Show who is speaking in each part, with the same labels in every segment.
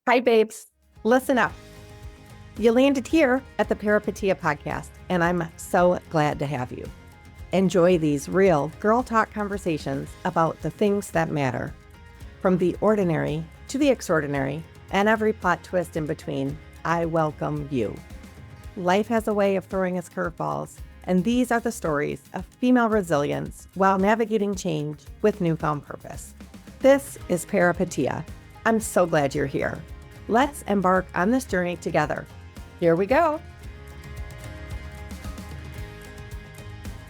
Speaker 1: Hi, babes. Listen up. You landed here at the Peripeteia podcast, and I'm so glad to have you. Enjoy these real girl talk conversations about the things that matter, from the ordinary to the extraordinary, and every plot twist in between. I welcome you. Life has a way of throwing us curveballs, and these are the stories of female resilience while navigating change with newfound purpose. This is Peripeteia. I'm so glad you're here. Let's embark on this journey together. Here we go.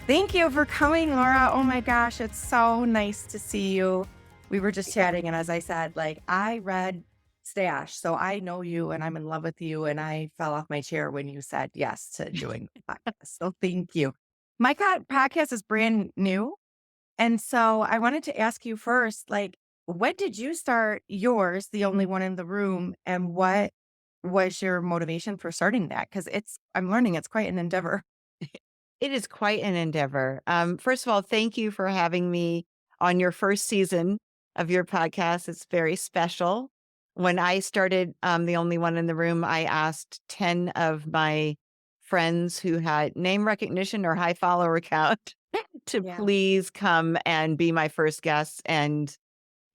Speaker 1: Thank you for coming, Laura. Oh my gosh, it's so nice to see you. We were just chatting, and as I said, I read Stash, so I know you and I'm in love with you, and I fell off my chair when you said yes to doing the podcast. So thank you. My podcast is brand new, and so I wanted to ask you first, when did you start yours, the only one in the room, and what was your motivation for starting that? Because I'm learning it's quite an endeavor.
Speaker 2: It is quite an endeavor. First of all, thank you for having me on your first season of your podcast. It's very special. When I started The Only One in the Room, I asked 10 of my friends who had name recognition or high follower count to
Speaker 1: Yeah.
Speaker 2: please come and be my first guests. And,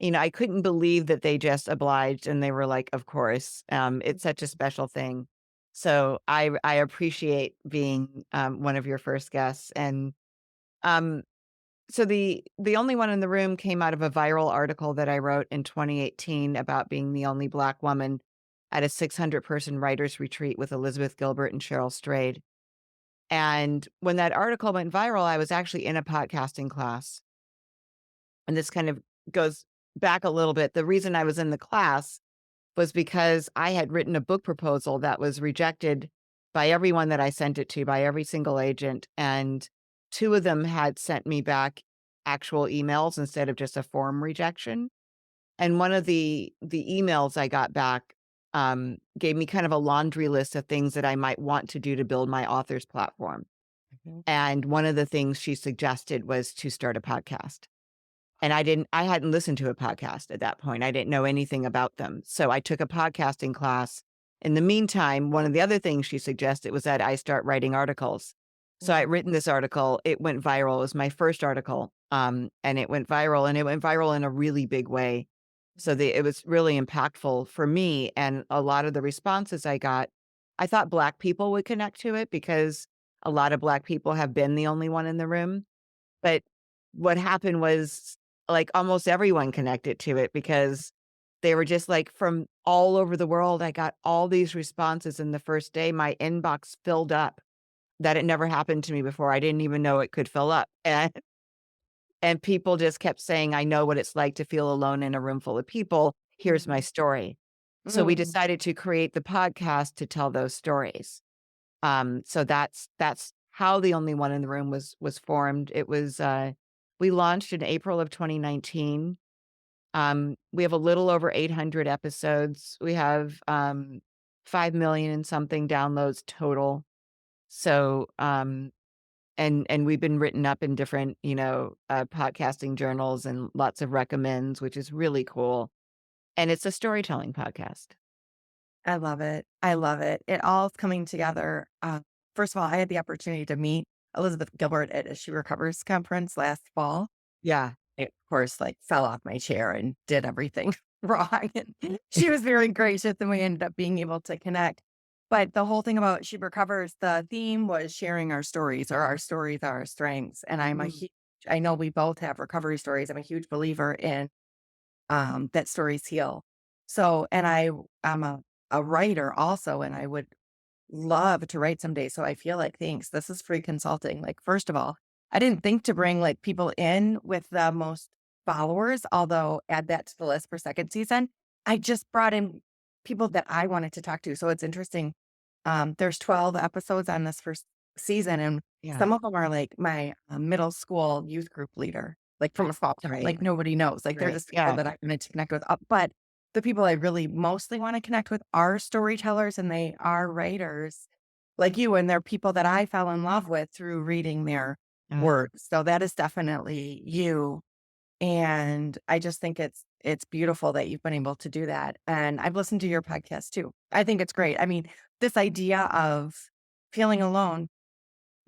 Speaker 2: I couldn't believe that they just obliged, and they were like, of course, it's such a special thing. So I appreciate being one of your first guests. And um, so the Only One in the Room came out of a viral article that I wrote in 2018 about being the only Black woman at a 600-person writers retreat with Elizabeth Gilbert and Cheryl Strayed. And when that article went viral, I was actually in a podcasting class. And this kind of goes back a little bit. The reason I was in the class was because I had written a book proposal that was rejected by everyone that I sent it to, by every single agent. And two of them had sent me back actual emails instead of just a form rejection. And one of the emails I got back gave me kind of a laundry list of things that I might want to do to build my author's platform.
Speaker 1: Mhm.
Speaker 2: And one of the things she suggested was to start a podcast. And I hadn't listened to a podcast at that point. I didn't know anything about them. So I took a podcasting class. In the meantime, one of the other things she suggested was that I start writing articles. So I'd written this article. It went viral. It was my first article. And it went viral, and it went viral in a really big way. So it was really impactful for me. And a lot of the responses I got, I thought Black people would connect to it because a lot of Black people have been the only one in the room. But what happened was, almost everyone connected to it because they were just from all over the world. I got all these responses in the first day. My inbox filled up. That it never happened to me before. I didn't even know it could fill up. And people just kept saying, I know what it's like to feel alone in a room full of people. Here's my story. So we decided to create the podcast to tell those stories. So that's how The Only One in the Room was formed. It was we launched in April of 2019. We have a little over 800 episodes. We have 5 million and something downloads total. So and we've been written up in different, podcasting journals and lots of recommends, which is really cool. And it's a storytelling podcast.
Speaker 1: I love it. I love it. It all's coming together. First of all, I had the opportunity to meet Elizabeth Gilbert at a She Recovers conference last fall.
Speaker 2: Yeah.
Speaker 1: I, of course, fell off my chair and did everything wrong. And she was very gracious, and we ended up being able to connect. But the whole thing about She Recovers, the theme was sharing our stories, or our stories are our strengths. And I know we both have recovery stories. I'm a huge believer in that stories heal. So, and I'm a writer also, and I would love to write someday. So I feel thanks. This is free consulting. First of all, I didn't think to bring people in with the most followers, although add that to the list for second season. I just brought in people that I wanted to talk to. So it's interesting. There's 12 episodes on this first season, and
Speaker 2: Yeah.
Speaker 1: some of them are my middle school youth group leader, from a small town.
Speaker 2: Right.
Speaker 1: Nobody knows. They're
Speaker 2: Right.
Speaker 1: just people that I wanted to connect with. But the people I really mostly want to connect with are storytellers, and they are writers like you, and they're people that I fell in love with through reading their
Speaker 2: Uh,
Speaker 1: work. So that is definitely you. And I just think it's it's beautiful that you've been able to do that. And I've listened to your podcast too. I think it's great. I mean, this idea of feeling alone,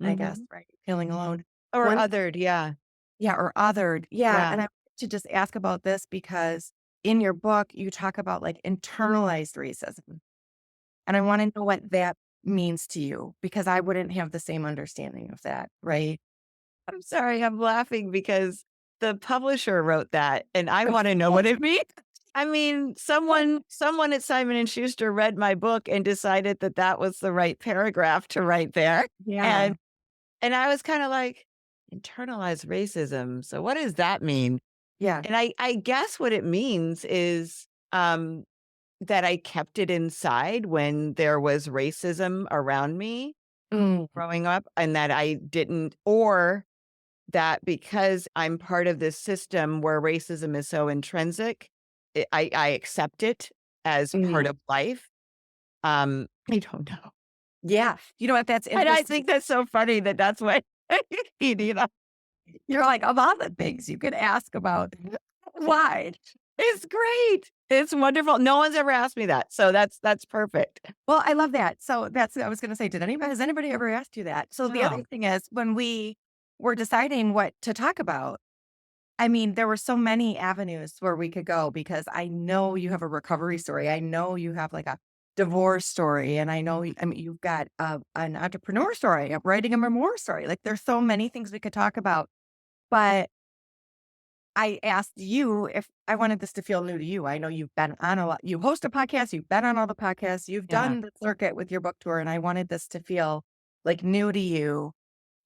Speaker 1: I guess,
Speaker 2: Mhm.
Speaker 1: right? Feeling alone.
Speaker 2: Or
Speaker 1: One,
Speaker 2: othered, yeah.
Speaker 1: yeah, or othered. Yeah.
Speaker 2: Yeah.
Speaker 1: And I want to just ask about this because in your book, you talk about like internalized racism. And I want to know what that means to you because I wouldn't have the same understanding of that. Right.
Speaker 2: I'm sorry, I'm laughing because the publisher wrote that, and I
Speaker 1: Oh,
Speaker 2: wanna know
Speaker 1: oh,
Speaker 2: what it means. I mean, someone at Simon& and Schuster read my book and decided that that was the right paragraph to write there,
Speaker 1: yeah.
Speaker 2: and I was kinda like, "Internalized racism, so what does that mean?"
Speaker 1: Yeah.
Speaker 2: And I guess what it means is, that I kept it inside when there was racism around me
Speaker 1: Mm,
Speaker 2: growing up, and that I didn't, or that because I'm part of this system where racism is so intrinsic, I accept it as part
Speaker 1: mm.
Speaker 2: of life. I don't know.
Speaker 1: Yeah. You know what? That's
Speaker 2: And I
Speaker 1: interesting.
Speaker 2: think that's so funny that that's what you know,
Speaker 1: You're like, of all the things you could ask about, why?
Speaker 2: it's great. It's wonderful. No one's ever asked me that, so that's perfect.
Speaker 1: Well, I love that. So that's I was gonna say, has anybody ever asked you that? So the other
Speaker 2: No.
Speaker 1: thing is when we were deciding what to talk about, I mean, there were so many avenues where we could go because I know you have a recovery story. I know you have like a divorce story. And I know, I mean, you've got an entrepreneur story, of writing a memoir story. Like there's so many things we could talk about. But I asked you if I wanted this to feel new to you. I know you've been on a lot, you host a podcast, you've been on all the podcasts, you've
Speaker 2: Yeah.
Speaker 1: done the circuit with your book tour, and I wanted this to feel like new to you.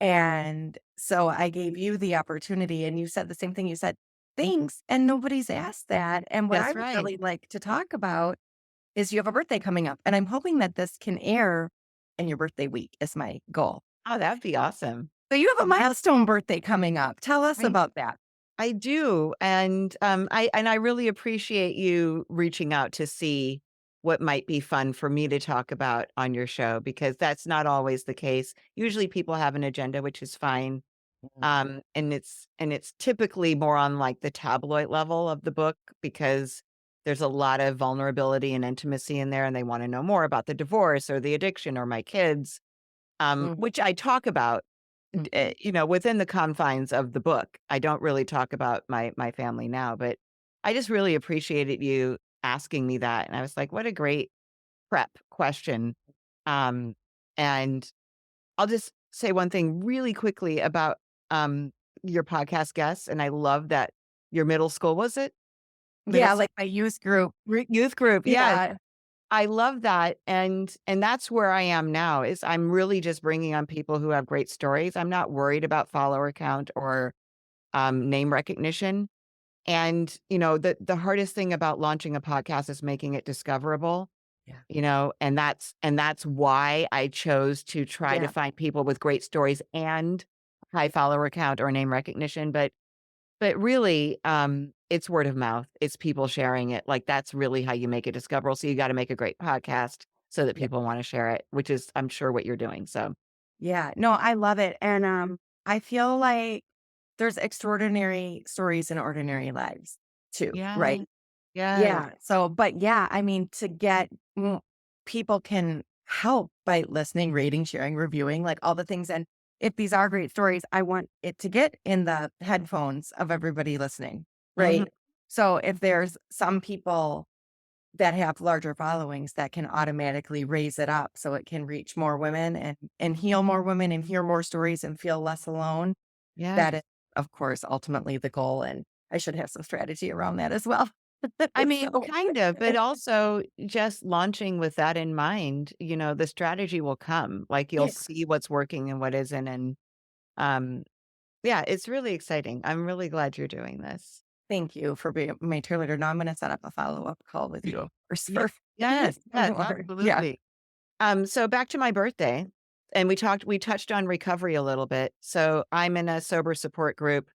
Speaker 1: And so I gave you the opportunity, and you said the same thing. You said, thanks. And nobody's asked that. And what I
Speaker 2: That's
Speaker 1: would
Speaker 2: right.
Speaker 1: really like to talk about is you have a birthday coming up, and I'm hoping that this can air in your birthday week, is my goal.
Speaker 2: Oh, that'd be awesome.
Speaker 1: So you have a milestone birthday coming up. Tell us
Speaker 2: I
Speaker 1: about that.
Speaker 2: I do, and, I really appreciate you reaching out to see what might be fun for me to talk about on your show, because that's not always the case. Usually people have an agenda, which is fine, and it's typically more on, like, the tabloid level of the book because there's a lot of vulnerability and intimacy in there, and they wanna know more about the divorce or the addiction or my kids,
Speaker 1: Mhm.
Speaker 2: which I talk about, within the confines of the book. I don't really talk about my family now, but I just really appreciated you asking me that, and I was like, "What a great prep question." Um, and I'll just say one thing really quickly about, your podcast guests, and I love that your middle school was it? Middle
Speaker 1: Yeah,
Speaker 2: school
Speaker 1: like my youth group.
Speaker 2: youth group, yes.
Speaker 1: Yeah.
Speaker 2: I love that, and that's where I am now, is I'm really just bringing on people who have great stories. I'm not worried about follower count or, name recognition, and, the hardest thing about launching a podcast is making it discoverable,
Speaker 1: Yeah.
Speaker 2: and that's why I chose to try to
Speaker 1: Yeah.
Speaker 2: find people with great stories and high follower count or name recognition, but really, it's word of mouth. It's people sharing it. Like, that's really how you make it discoverable. So you gotta make a great podcast so that
Speaker 1: Yeah.
Speaker 2: people wanna share it, which is, I'm sure, what you're doing. So
Speaker 1: Yeah. No, I love it. And I feel like there's extraordinary stories in ordinary lives too,
Speaker 2: yeah.
Speaker 1: right?
Speaker 2: Yes.
Speaker 1: Yeah. So, but yeah, I mean, to get people can help by listening, rating, sharing, reviewing, like all the things. And if these are great stories, I want it to get in the headphones of everybody listening,
Speaker 2: Mhm.
Speaker 1: right? So if there's some people that have larger followings that can automatically raise it up so it can reach more women and heal more women and hear more stories and feel less alone.
Speaker 2: Yes.
Speaker 1: That is, of course, ultimately the goal. And I should have some strategy around that as well.
Speaker 2: I mean,
Speaker 1: So
Speaker 2: kind of, but also just launching with that in mind, the strategy will come. Like, you'll
Speaker 1: yeah,
Speaker 2: see what's working and what isn't, and, um, yeah, it's really exciting. I'm really glad you're doing this.
Speaker 1: thank you for being my cheerleader. Now I'm going to set up a follow-up call with you
Speaker 2: Ye
Speaker 1: for
Speaker 2: yes,
Speaker 1: some
Speaker 2: yes,
Speaker 1: more. Yeah.
Speaker 2: absolutely. So back to my birthday, and we touched on recovery a little bit. So I'm in a sober support group,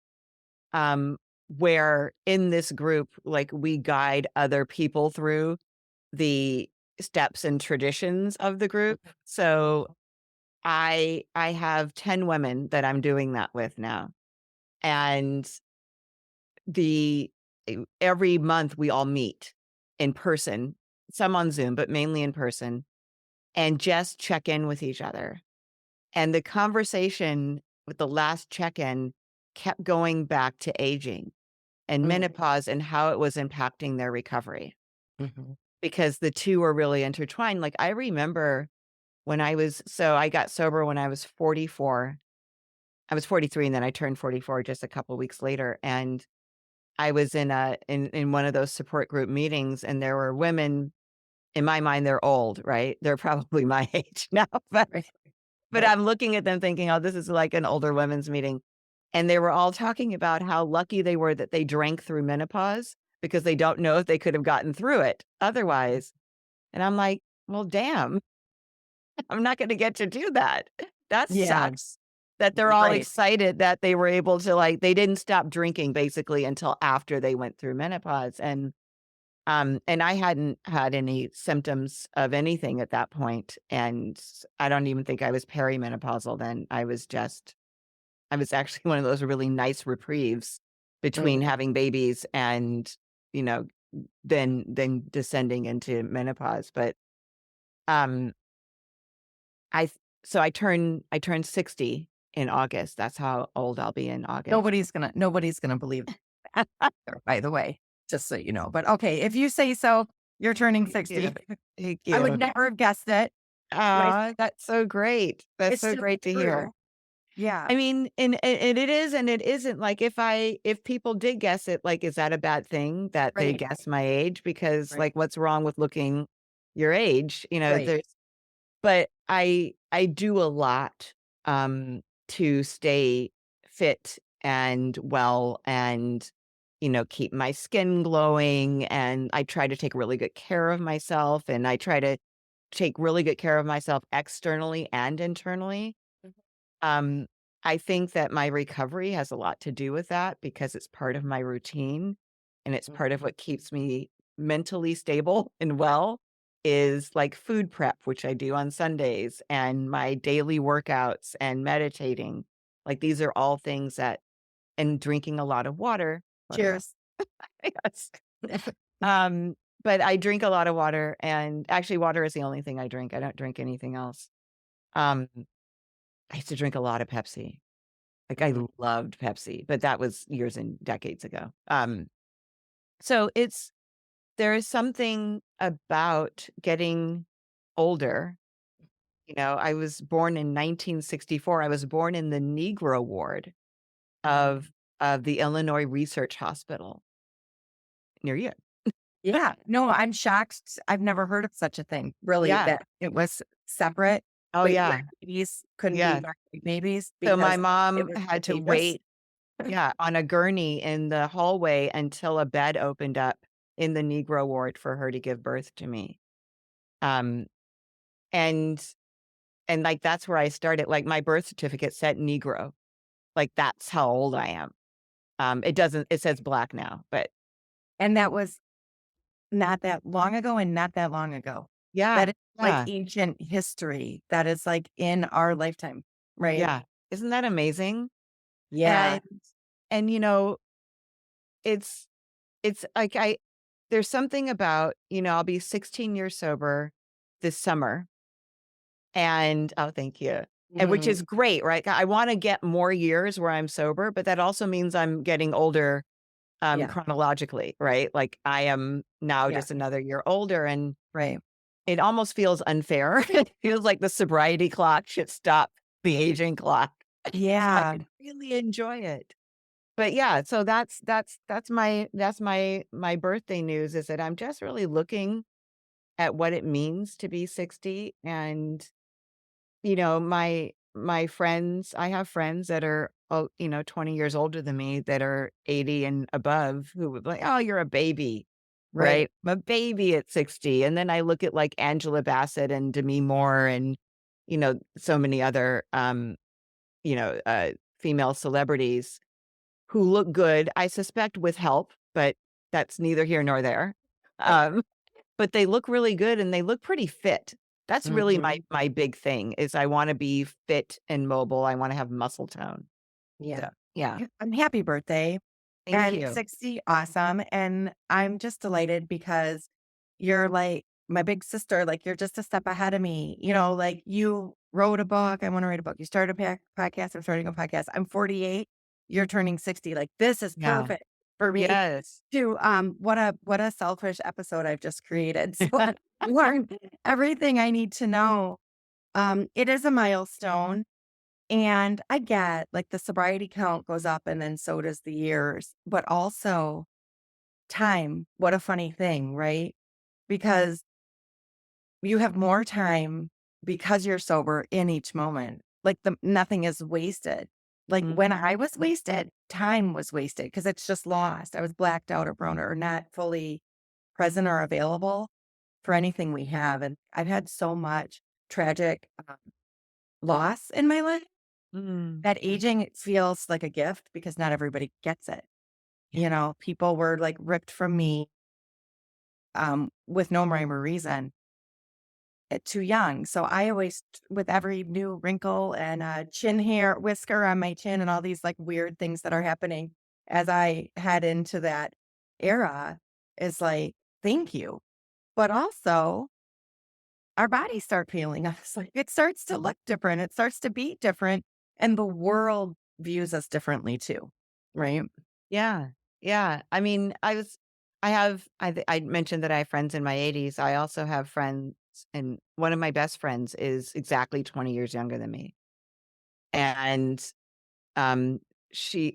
Speaker 2: um, where in this group, like, we guide other people through the steps and traditions of the group. So I have 10 women that I'm doing that with now. And the every month we all meet in person, some on Zoom, but mainly in person, and just check in with each other. And the conversation with the last check-in kept going back to aging and
Speaker 1: Mm,
Speaker 2: menopause and how it was impacting their recovery
Speaker 1: mhm.
Speaker 2: because the two are really intertwined. Like I remember I got sober when I was 44. I was 43 and then I turned 44 just a couple weeks later. And I was in one of those support group meetings and there were women, in my mind, they're old, right? They're probably my age now,
Speaker 1: Right.
Speaker 2: but
Speaker 1: Right.
Speaker 2: I'm looking at them thinking, oh, this is like an older women's meeting. And they were all talking about how lucky they were that they drank through menopause because they don't know if they could have gotten through it otherwise. And I'm like, well, damn, I'm not going to get to do that. That
Speaker 1: Yeah.
Speaker 2: sucks that they're all
Speaker 1: Right.
Speaker 2: excited that they were able to they didn't stop drinking basically until after they went through menopause. And I hadn't had any symptoms of anything at that point, and I don't even think I was perimenopausal then. I was actually one of those really nice reprieves between
Speaker 1: Mm.
Speaker 2: having babies and, you know, then descending into menopause. But, um, I th so I turned 60 in August. That's how old I'll be in August.
Speaker 1: Nobody's gonna believe that, by the way, just so you know. But okay, if you say so, you're turning
Speaker 2: Thank you.
Speaker 1: 60.
Speaker 2: Thank
Speaker 1: I would
Speaker 2: you.
Speaker 1: never have guessed it. My
Speaker 2: Aw, that's so great. That's
Speaker 1: It's
Speaker 2: so
Speaker 1: just
Speaker 2: great to hear.
Speaker 1: true. Yeah.
Speaker 2: I mean, and it is and it isn't, like, if people did guess it, like, is that a bad thing that they
Speaker 1: Right.
Speaker 2: guess my age? Because,
Speaker 1: Right.
Speaker 2: like, what's wrong with looking your age?
Speaker 1: Right.
Speaker 2: There's but I do a lot, to stay fit and well and, keep my skin glowing, and I try to take really good care of myself, and I try to take really good care of myself externally and internally.
Speaker 1: Mhm.
Speaker 2: Um, I think that my recovery has a lot to do with that because it's part of my routine and it's
Speaker 1: Mm.
Speaker 2: part of what keeps me mentally stable and well is like food prep, which I do on Sundays, and my daily workouts and meditating. Like these are all things that and drinking a lot of water. Water.
Speaker 1: Cheers.
Speaker 2: Yes. Um, but I drink a lot of water and actually water is the only thing I drink. I don't drink anything else. Um, I used to drink a lot of Pepsi. Like, I
Speaker 1: Mhm.
Speaker 2: loved Pepsi, but that was years and decades ago. So there is something about getting older. I was born in 1964. I was born in the Negro ward
Speaker 1: Mm.
Speaker 2: of the Illinois Research Hospital near you.
Speaker 1: Yeah. No, I'm shocked. I've never heard of such a thing, really,
Speaker 2: Yeah.
Speaker 1: that it was separate,
Speaker 2: Oh,
Speaker 1: but yet
Speaker 2: yeah.
Speaker 1: babies couldn't be
Speaker 2: Yeah.
Speaker 1: breastfeed babies
Speaker 2: So my
Speaker 1: because it
Speaker 2: mom
Speaker 1: was
Speaker 2: had to
Speaker 1: contagious.
Speaker 2: wait, yeah, on a gurney in the hallway until a bed opened up in the Negro ward for her to give birth to me. Um, and like, that's where I started, like, my birth certificate said Negro, like, that's how old I am. It says black now, but
Speaker 1: And that was not that long ago and not that long ago.
Speaker 2: yeah,
Speaker 1: That is like
Speaker 2: yeah,
Speaker 1: ancient history that is like in our lifetime, right?
Speaker 2: yeah. Isn't that amazing?
Speaker 1: Yeah.
Speaker 2: And you know, it's like there's something about, I'll be 16 years sober this summer, and oh, thank you. And which
Speaker 1: Mm,
Speaker 2: is great, right? I wanna get more years where I'm sober, but that also means I'm getting older
Speaker 1: yeah.
Speaker 2: chronologically, right? Like I am now
Speaker 1: Yeah.
Speaker 2: just another year older and
Speaker 1: Right.
Speaker 2: it almost feels unfair. It feels like the sobriety clock should stop the aging clock so I
Speaker 1: Yeah.
Speaker 2: can really enjoy it. But yeah, so that's my birthday news is that I'm just really looking at what it means to be 60 and my friends, I have friends that are, 20 years older than me that are 80 and above who would be like, "Oh, you're a baby."
Speaker 1: Right.
Speaker 2: Right? I'm a baby at 60. And then I look at like Angela Bassett and Demi Moore and, so many other, female celebrities who look good, I suspect with help, but that's neither here nor there.
Speaker 1: Right.
Speaker 2: Um, but they look really good and they look pretty fit. That's really my
Speaker 1: Mhm.
Speaker 2: my big thing is I wanna be fit and mobile, I wanna have muscle tone.
Speaker 1: Yeah.
Speaker 2: So, yeah.
Speaker 1: Yeah. And happy birthday.
Speaker 2: Thank
Speaker 1: And
Speaker 2: you.
Speaker 1: 60, awesome. And I'm just delighted because you're like my big sister, like you're just a step ahead of me. Like you wrote a book. I want to write a book. You started a podcast. I'm starting a podcast. I'm 48. You're turning 60. Like this is
Speaker 2: Yeah.
Speaker 1: perfect for me
Speaker 2: Yes.
Speaker 1: to what a selfish episode I've just created. So I learned everything I need to know. It is a milestone. And I get like the sobriety count goes up and then so does the years, but also time. What a funny thing, right? Because you have more time because you're sober in each moment. Like nothing is wasted. Like when
Speaker 2: Mhm.
Speaker 1: I was wasted, time was wasted because it's just lost. I was blacked out or not fully present or available for anything we have. And I've had so much tragic loss in my life
Speaker 2: Mm.
Speaker 1: that aging it feels like a gift because not everybody gets it.
Speaker 2: Yeah.
Speaker 1: People were like ripped from me with no rhyme or reason at too young. So I always, with every new wrinkle and chin hair, whisker on my chin, and all these like weird things that are happening as I head into that era, is like, thank you. But also, our bodies start feeling us. Like it starts to look different. It starts to be different. And the world views us differently too. Right.
Speaker 2: Yeah. Yeah. I mean, I mentioned that I have friends in my 80s. I also have friends, and one of my best friends is exactly 20 years younger than me. And um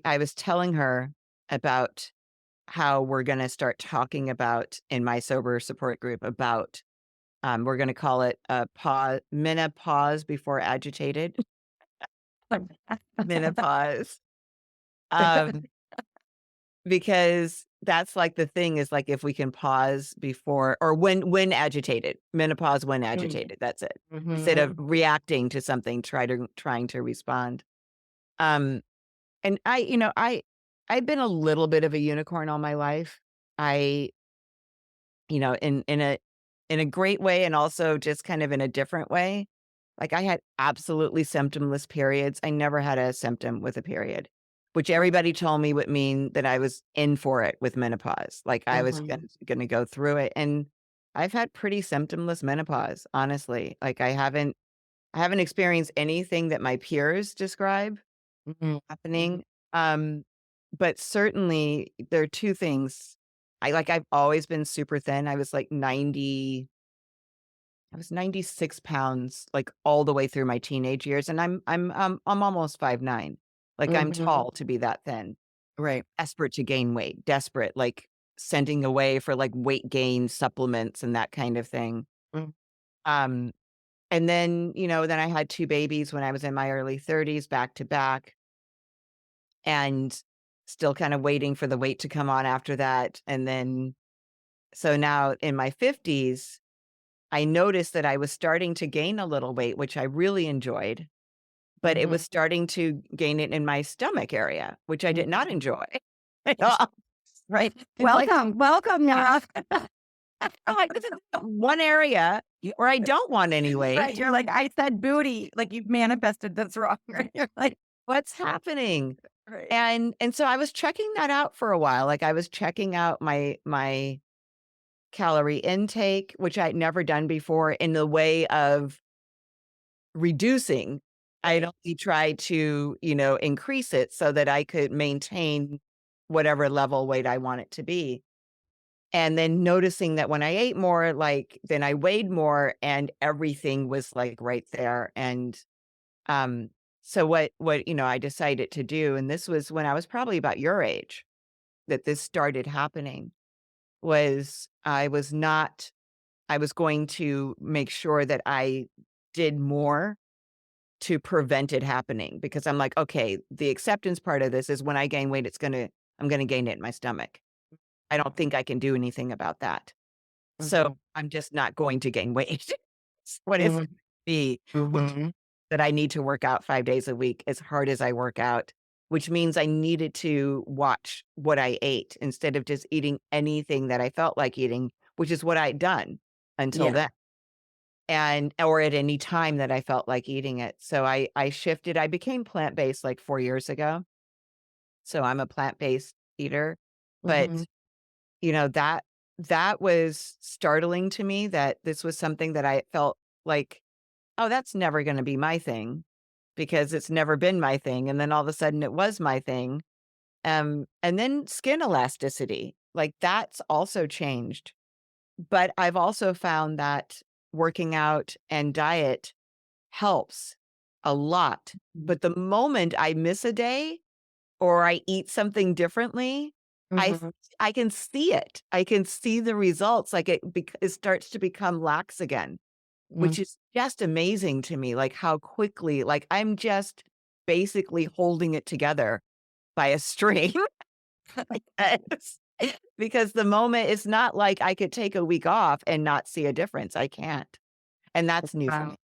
Speaker 2: I was telling her about how we're going to start talking about in my sober support group about we're going to call it a pause, menopause before agitated. Menopause. Um Because that's, like, the thing is, like, if we can pause before or when agitated, menopause when agitated, that's it. Instead of
Speaker 1: Mm-hmm.
Speaker 2: reacting to something, trying to respond. Um, and I've been a little bit of a unicorn all my life. I in a great way and also just kind of in a different way. Like, I had absolutely symptomless periods. I never had a symptom with a period, which everybody told me would mean that I was in for it with menopause, like, I was
Speaker 1: Mm-hmm.
Speaker 2: gonna go through it, and I've had pretty symptomless menopause, honestly. Like, I haven't experienced anything that my peers describe
Speaker 1: Mm-hmm.
Speaker 2: happening, um, but certainly there are 2 things. I've always been super thin. I was 96 pounds, like, all the way through my teenage years, and I'm almost 5'9". Like, I'm
Speaker 1: Mm-hmm.
Speaker 2: tall to be that thin.
Speaker 1: Right.
Speaker 2: Desperate to gain weight, desperate, like, sending away for, like, weight gain supplements and that kind of thing.
Speaker 1: Mm.
Speaker 2: Um, and then I had 2 babies when I was in my early 30s back to back, and still kind of waiting for the weight to come on after that, and then so now in my 50s, I noticed that I was starting to gain a little weight, which I really enjoyed, but it was
Speaker 1: Mhm.
Speaker 2: starting to gain it in my stomach area, which I did not
Speaker 1: Mhm.
Speaker 2: enjoy at all.
Speaker 1: Right.
Speaker 2: And like,
Speaker 1: Welcome, welcome, Nora.
Speaker 2: I'm like, this is the one area where I don't want any
Speaker 1: Right,
Speaker 2: weight.
Speaker 1: you're like, "I said booty," like, you've manifested this wrong, right? You're like
Speaker 2: What's happening?
Speaker 1: right.
Speaker 2: And so I was checking that out for a while. Like, I was checking out my calorie intake, which I'd never done before in the way of reducing. I'd
Speaker 1: Right.
Speaker 2: only tried to, increase it so that I could maintain whatever level weight I want it to be. And then noticing that when I ate more, like, then I weighed more and everything was like right there. And um, so what I decided to do, and this was when I was probably about your age that this started happening, was I was going to make sure that I did more to prevent it happening because I'm like, okay, the acceptance part of this is when I gain weight, I'm gonna gain it in my stomach. I don't think I can do anything about that. So
Speaker 1: Mhm.
Speaker 2: I'm just not going to gain weight. It's what it's
Speaker 1: Mhm.
Speaker 2: gonna be, which
Speaker 1: Mhm.
Speaker 2: that I need to work out 5 days a week as hard as I work out, which means I needed to watch what I ate instead of just eating anything that I felt like eating, which is what I'd done until
Speaker 1: Yeah.
Speaker 2: then. And or at any time that I felt like eating it. So I shifted. I became plant-based like 4 years ago. So I'm a plant-based eater, but,
Speaker 1: Mhm.
Speaker 2: that was startling to me that this was something that I felt like, "Oh, that's never gonna be my thing," because it's never been my thing, and then all of a sudden it was my thing. And then skin elasticity, like, that's also changed. But I've also found that working out and diet helps a lot.
Speaker 1: Mhm.
Speaker 2: But the moment I miss a day or I eat something differently, I f
Speaker 1: Mhm.
Speaker 2: I can see it. I can see the results, like, it starts to become lax again,
Speaker 1: Mhm.
Speaker 2: which is just amazing to me, like, how quickly like, I'm just basically holding it together by a string. Yes. Because the moment it's not like I could take a week off and not see a difference. I can't. And that's new for me.
Speaker 1: Wow.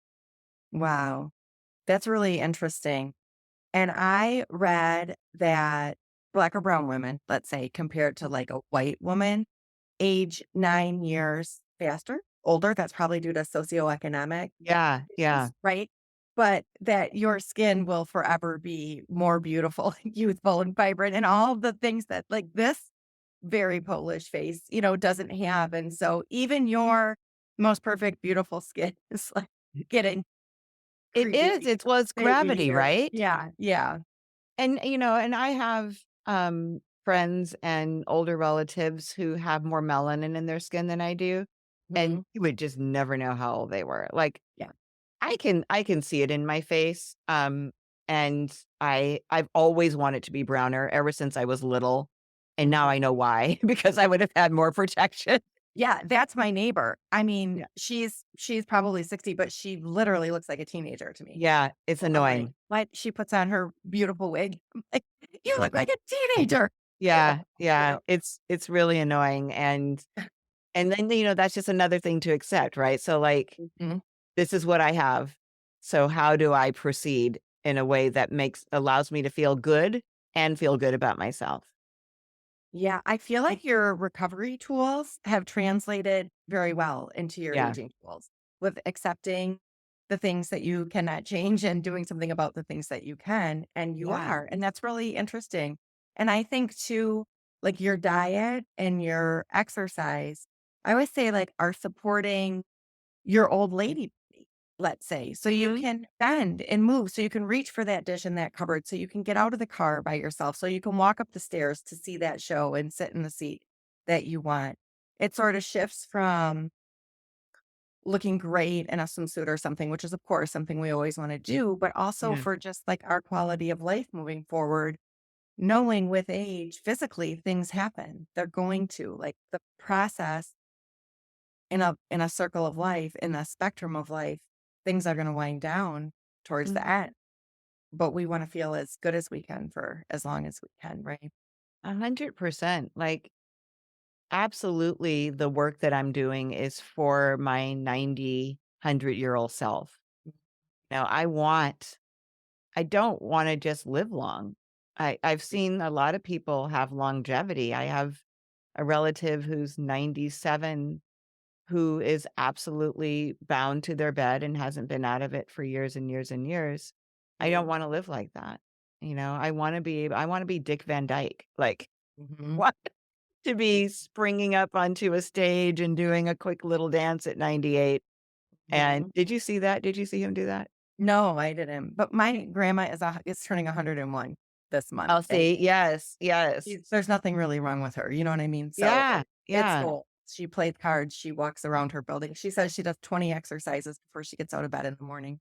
Speaker 1: Wow. That's really interesting. And I read that Black or brown women, let's say, compared to like a white woman, age 9 years faster, older. That's probably due to socioeconomic
Speaker 2: Yeah, yeah.
Speaker 1: conditions, right? But that your skin will forever be more beautiful, youthful, and vibrant, and all the things that like this very Polish face, doesn't have. And so even your most perfect, beautiful skin is like getting
Speaker 2: It is,
Speaker 1: creepy,
Speaker 2: it's well, it's gravity,
Speaker 1: shadier.
Speaker 2: right?
Speaker 1: Yeah, yeah.
Speaker 2: And I have, friends and older relatives who have more melanin in their skin than I do, and
Speaker 1: Mhm.
Speaker 2: you would just never know how old they were. Like,
Speaker 1: Yeah.
Speaker 2: I can see it in my face, and I've always wanted to be browner ever since I was little, and now
Speaker 1: Mhm.
Speaker 2: I know why, because I would have had more protection.
Speaker 1: Yeah, that's my neighbor. I mean,
Speaker 2: Yeah.
Speaker 1: she's probably 60, but she literally looks like a teenager to me.
Speaker 2: Yeah, it's
Speaker 1: I'm like,
Speaker 2: annoying.
Speaker 1: "What?" She puts on her beautiful wig. I'm like, "You look like a teenager." You know
Speaker 2: Yeah,
Speaker 1: you
Speaker 2: yeah,
Speaker 1: know?
Speaker 2: it's really annoying, and then, that's just another thing to accept, right? So, like,
Speaker 1: Mhm.
Speaker 2: this is what I have, so how do I proceed in a way that makes allows me to feel good and feel good about myself?
Speaker 1: Yeah, I feel like your recovery tools have translated very well into your
Speaker 2: Yeah,
Speaker 1: aging tools with accepting the things that you cannot change and doing something about the things that you can. And you
Speaker 2: yeah,
Speaker 1: are. And that's really interesting. And I think too, like your diet and your exercise, I always say like are supporting your old lady body, let's say. So you
Speaker 2: mhm,
Speaker 1: can bend and move, so you can reach for that dish in that cupboard, so you can get out of the car by yourself, so you can walk up the stairs to see that show and sit in the seat that you want. It sort of shifts from looking great in a swimsuit or something, which is, of course, something we always want to do, but also
Speaker 2: yeah,
Speaker 1: for just like our quality of life moving forward, knowing with age, physically, things happen. They're going to like the process in a circle of life, in a spectrum of life, things are gonna wind down towards the
Speaker 2: mhm,
Speaker 1: end, but we wanna feel as good as we can for as long as we can, right?
Speaker 2: 100%, like, absolutely the work that I'm doing is for my 90, 100-year-old self. Now I don't wanna just live long. I've seen a lot of people have longevity. I have a relative who's 97 who is absolutely bound to their bed and hasn't been out of it for years and years and years. I don't
Speaker 1: Mhm,
Speaker 2: wanna live like that. I wanna be Dick Van Dyke, like,
Speaker 1: mhm,
Speaker 2: want to be springing up onto a stage and doing a quick little dance at 98. And
Speaker 1: mhm.
Speaker 2: did you see that? Did you see him do that?
Speaker 1: No, I didn't, but my grandma is turning 101 this month,
Speaker 2: Oh,
Speaker 1: and
Speaker 2: see, yes, yes.
Speaker 1: there's nothing really wrong with her, you know what I mean? So,
Speaker 2: Yeah,
Speaker 1: it's
Speaker 2: yeah.
Speaker 1: cool. She plays cards, she walks around her building. She says she does 20 exercises before she gets out of bed in the morning.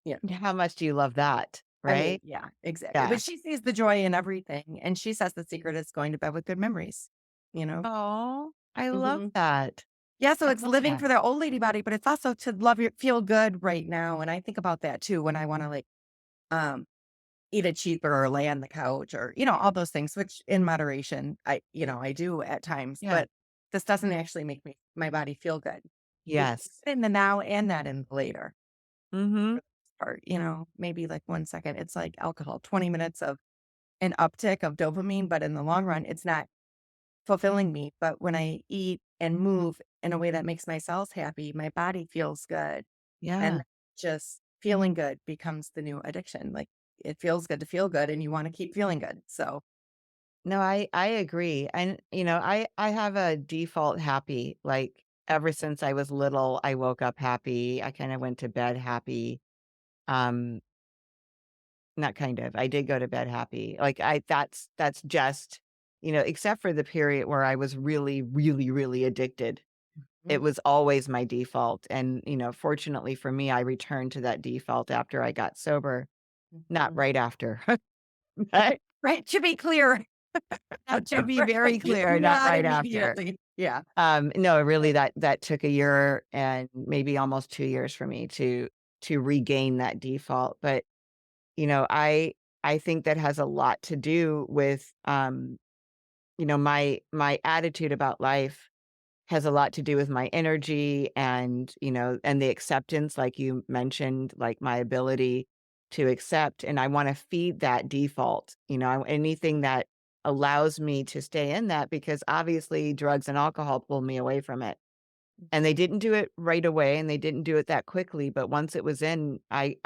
Speaker 1: Yeah.
Speaker 2: How much do you love that,
Speaker 1: I mean,
Speaker 2: right?
Speaker 1: yeah, exactly,
Speaker 2: Yeah.
Speaker 1: but she sees the joy in everything, and she says the secret is going to bed with good memories, you know?
Speaker 2: Oh, I love
Speaker 1: Mhm.
Speaker 2: that.
Speaker 1: Yeah, so
Speaker 2: I
Speaker 1: it's
Speaker 2: love
Speaker 1: living
Speaker 2: that.
Speaker 1: for the old lady body, but it's also to love your feel good right now, and I think about that too when I wanna, like, um, eat a cheeseburger or lay on the couch or, all those things, which in moderation, I do at times,
Speaker 2: Yeah.
Speaker 1: but this doesn't actually make my body feel good. It
Speaker 2: Yes.
Speaker 1: in the now and that in the later
Speaker 2: Mhm.
Speaker 1: for the most part, maybe, like, 1 second. It's like alcohol, 20 minutes of an uptick of dopamine, but in the long run, it's not fulfilling me. But when I eat and move in a way that makes my cells happy, my body feels good. And
Speaker 2: Yeah.
Speaker 1: just feeling good becomes the new addiction. Like it feels good to feel good and you want to keep feeling good. So
Speaker 2: No, I agree. And, I have a default happy, like, ever since I was little, I woke up happy. I kinda went to bed happy. Um, not kind of, I did go to bed happy. Like, that's just, except for the period where I was really, really, really addicted. It
Speaker 1: Mm,
Speaker 2: was always my default. And, fortunately for me, I returned to that default after I got sober, not
Speaker 1: mhm.
Speaker 2: right after. But
Speaker 1: Right, to be clear.
Speaker 2: to be very
Speaker 1: Right,
Speaker 2: clear, not
Speaker 1: not
Speaker 2: right after.
Speaker 1: immediately. Yeah.
Speaker 2: No, really that took a year and maybe almost 2 years for me to regain that default. But, I think that has a lot to do with, my attitude about life has a lot to do with my energy and the acceptance, like you mentioned, like my ability to accept. And I want to feed that default, anything that allows me to stay in that because obviously drugs and alcohol pull me away from it. And they didn't do it right away and they didn't do it that quickly. But once it was in, I,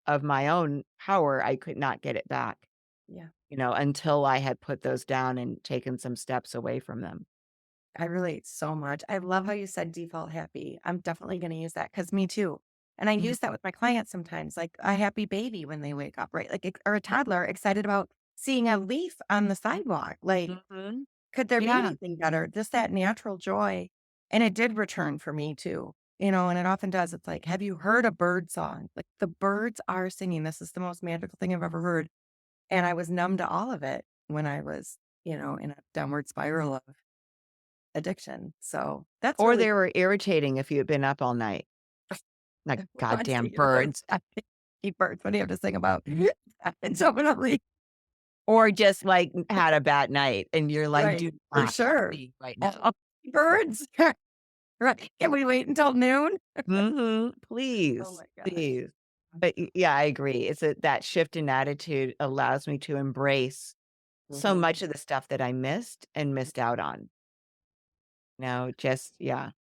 Speaker 2: of my own power, I could not get it back,
Speaker 1: Yeah.
Speaker 2: until I had put those down and taken some steps away from them.
Speaker 1: I relate so much. I love how you said default happy. I'm definitely going to use that because me too. And I use that with my clients sometimes, like a happy baby when they wake up, right? Like, or a toddler excited about seeing a leaf on the sidewalk. Like,
Speaker 2: Mhm.
Speaker 1: could there be
Speaker 2: Yeah.
Speaker 1: anything better? Just that natural joy. And it did return for me too, and it often does. It's like, have you heard a bird song? Like, the birds are singing. This is the most magical thing I've ever heard. And I was numb to all of it when I was, in a downward spiral of addiction. So that's
Speaker 2: Or
Speaker 1: really
Speaker 2: they were irritating if you had been up all night. Like,
Speaker 1: let's
Speaker 2: goddamn
Speaker 1: see if those
Speaker 2: birds.
Speaker 1: keep birds. What do you have to sing about? And definitely
Speaker 2: Or just, like, had a bad night, and you're like,
Speaker 1: right
Speaker 2: "Do
Speaker 1: for
Speaker 2: not call
Speaker 1: sure.
Speaker 2: me right
Speaker 1: Oh,
Speaker 2: now."
Speaker 1: birds. Right. Can we wait until noon?
Speaker 2: Mhm.
Speaker 1: Oh
Speaker 2: Please,
Speaker 1: my gosh.
Speaker 2: please. But yeah, I agree. It's that shift in attitude allows me to embrace so
Speaker 1: Mhm.
Speaker 2: much of the stuff that I missed and missed out on. Just yeah.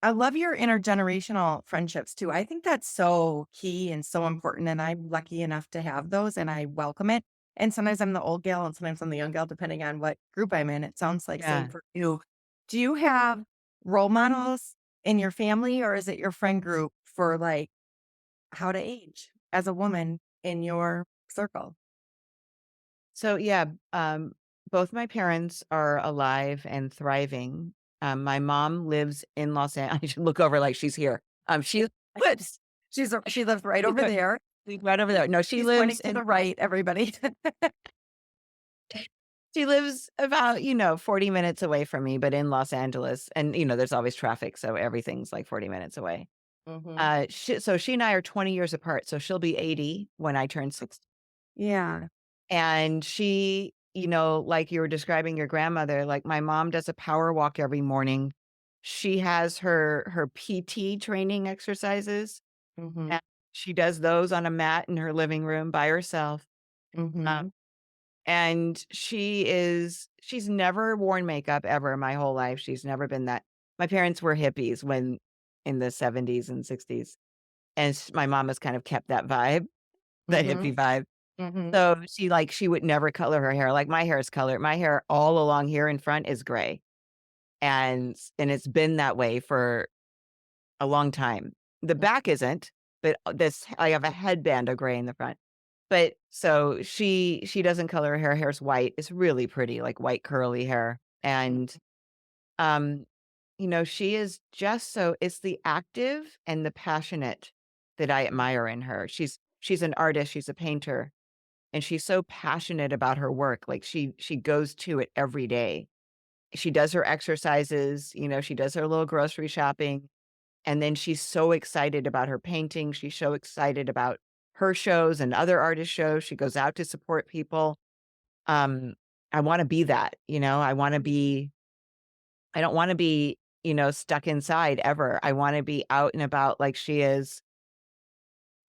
Speaker 1: I love your intergenerational friendships too. I think that's so key and so important. And I'm lucky enough to have those and I welcome it. And sometimes I'm the old gal and sometimes I'm the young gal, depending on what group I'm in. It sounds like same
Speaker 2: Yeah.
Speaker 1: for you. Do you have role models in your family or is it your friend group for like how to age as a woman in your circle?
Speaker 2: So, yeah, both my parents are alive and thriving. My mom lives in Los Angeles. I should look over like she's here. She lives
Speaker 1: She lives right over there.
Speaker 2: she's right over there. No, she
Speaker 1: She's
Speaker 2: lives
Speaker 1: pointing to
Speaker 2: in
Speaker 1: the right, everybody.
Speaker 2: she lives about, 40 minutes away from me, but in Los Angeles. And, there's always traffic, so everything's like 40 minutes away.
Speaker 1: Hmm.
Speaker 2: She and I are 20 years apart, so she'll be 80 when I turn 60.
Speaker 1: Yeah.
Speaker 2: And she, like you were describing your grandmother, like my mom does a power walk every morning. She has her PT training exercises,
Speaker 1: Hmm.
Speaker 2: and she does those on a mat in her living room by herself. Uh,
Speaker 1: Hmm.
Speaker 2: and she's never worn makeup ever my whole life. She's never been that. My parents were hippies when in the 70s and 60s. And my mom has kind of kept that vibe, that
Speaker 1: Hmm.
Speaker 2: hippie vibe.
Speaker 1: Hmm.
Speaker 2: So, she would never color her hair, like, my hair is colored. My hair all along here in front is gray, and it's been that way for a long time. The back isn't, but, I have a headband of gray in the front. But so, she doesn't color her hair, hair's white. It's really pretty, like, white curly hair, and, um, she is just so it's the active and the passionate that I admire in her. She's an artist, she's a painter. And she's so passionate about her work, like, she goes to it every day. She does her exercises, she does her little grocery shopping, and then she's so excited about her painting, she's so excited about her shows and other artist shows, she goes out to support people. Um, I wanna be that, I don't wanna be, stuck inside ever. I wanna be out and about like she is.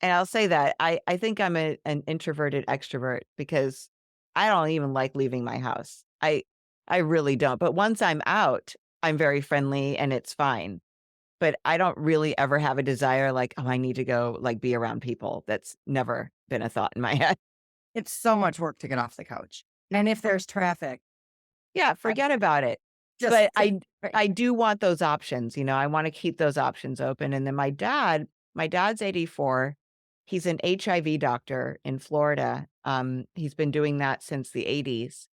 Speaker 2: And I'll say that I think I'm an introverted extrovert because I don't even like leaving my house. I really don't. But once I'm out, I'm very friendly and it's fine. But I don't really ever have a desire like, oh, I need to go like be around people. That's never been a thought in my head.
Speaker 1: It's so much work to get off the couch. And if there's traffic,
Speaker 2: Yeah,
Speaker 1: I
Speaker 2: forget about it.
Speaker 1: just
Speaker 2: But
Speaker 1: sit
Speaker 2: I
Speaker 1: right.
Speaker 2: I do want those options, I wanna keep those options open, and then my dad's 84. He's an HIV doctor in Florida. He's been doing that since the '80s,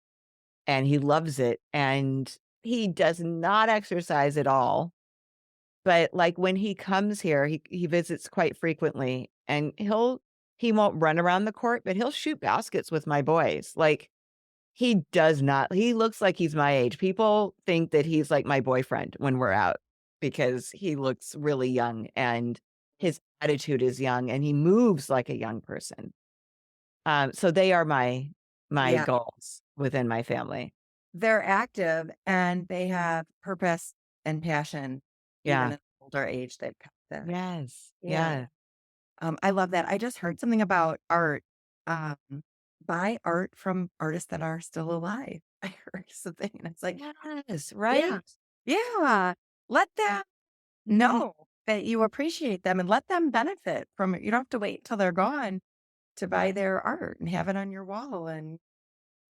Speaker 2: and he loves it, and he does not exercise at all, but, like, when he comes here, he visits quite frequently, and he won't run around the court, but he'll shoot baskets with my boys. Like, he does not he looks like he's my age. People think that he's like my boyfriend when we're out because he looks really young and his attitude is young and he moves like a young person. So they are my
Speaker 1: Yeah,
Speaker 2: goals within my family.
Speaker 1: they're active and they have purpose and passion even
Speaker 2: Yeah.
Speaker 1: at older age. They've got that.
Speaker 2: Yes.
Speaker 1: Yeah.
Speaker 2: Yeah.
Speaker 1: I love that. I just heard something about art. Um, buy art from artists that are still alive. I heard something and it's like,
Speaker 2: Yes,
Speaker 1: yeah,
Speaker 2: right?
Speaker 1: yeah. Let them know that you appreciate them and let them benefit from it. You don't have to wait till they're gone to buy their art and have it on your wall. And,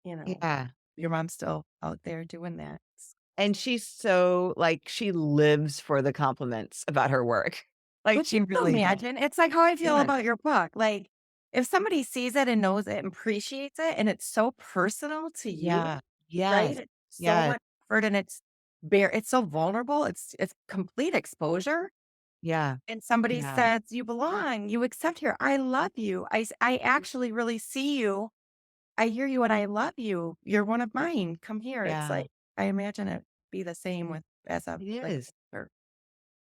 Speaker 1: you know,
Speaker 2: Yeah.
Speaker 1: your mom's still out there doing that.
Speaker 2: And she's so like, she lives for the compliments about her work. Like,
Speaker 1: But
Speaker 2: she really does.
Speaker 1: imagine, it's like how I feel
Speaker 2: Yes.
Speaker 1: about your book. Like, if somebody sees it and knows it and appreciates it, and it's so personal to you,
Speaker 2: Yeah. Yes.
Speaker 1: right? It's so
Speaker 2: Yes.
Speaker 1: much effort and it's so vulnerable. It's complete exposure.
Speaker 2: Yeah.
Speaker 1: And somebody
Speaker 2: Yeah.
Speaker 1: says, you belong, you accept here. I love you. I actually really see you. I hear you and I love you. You're one of mine. Come here. It's
Speaker 2: Yeah.
Speaker 1: like I imagine it be the same with as a
Speaker 2: It
Speaker 1: like
Speaker 2: is.
Speaker 1: or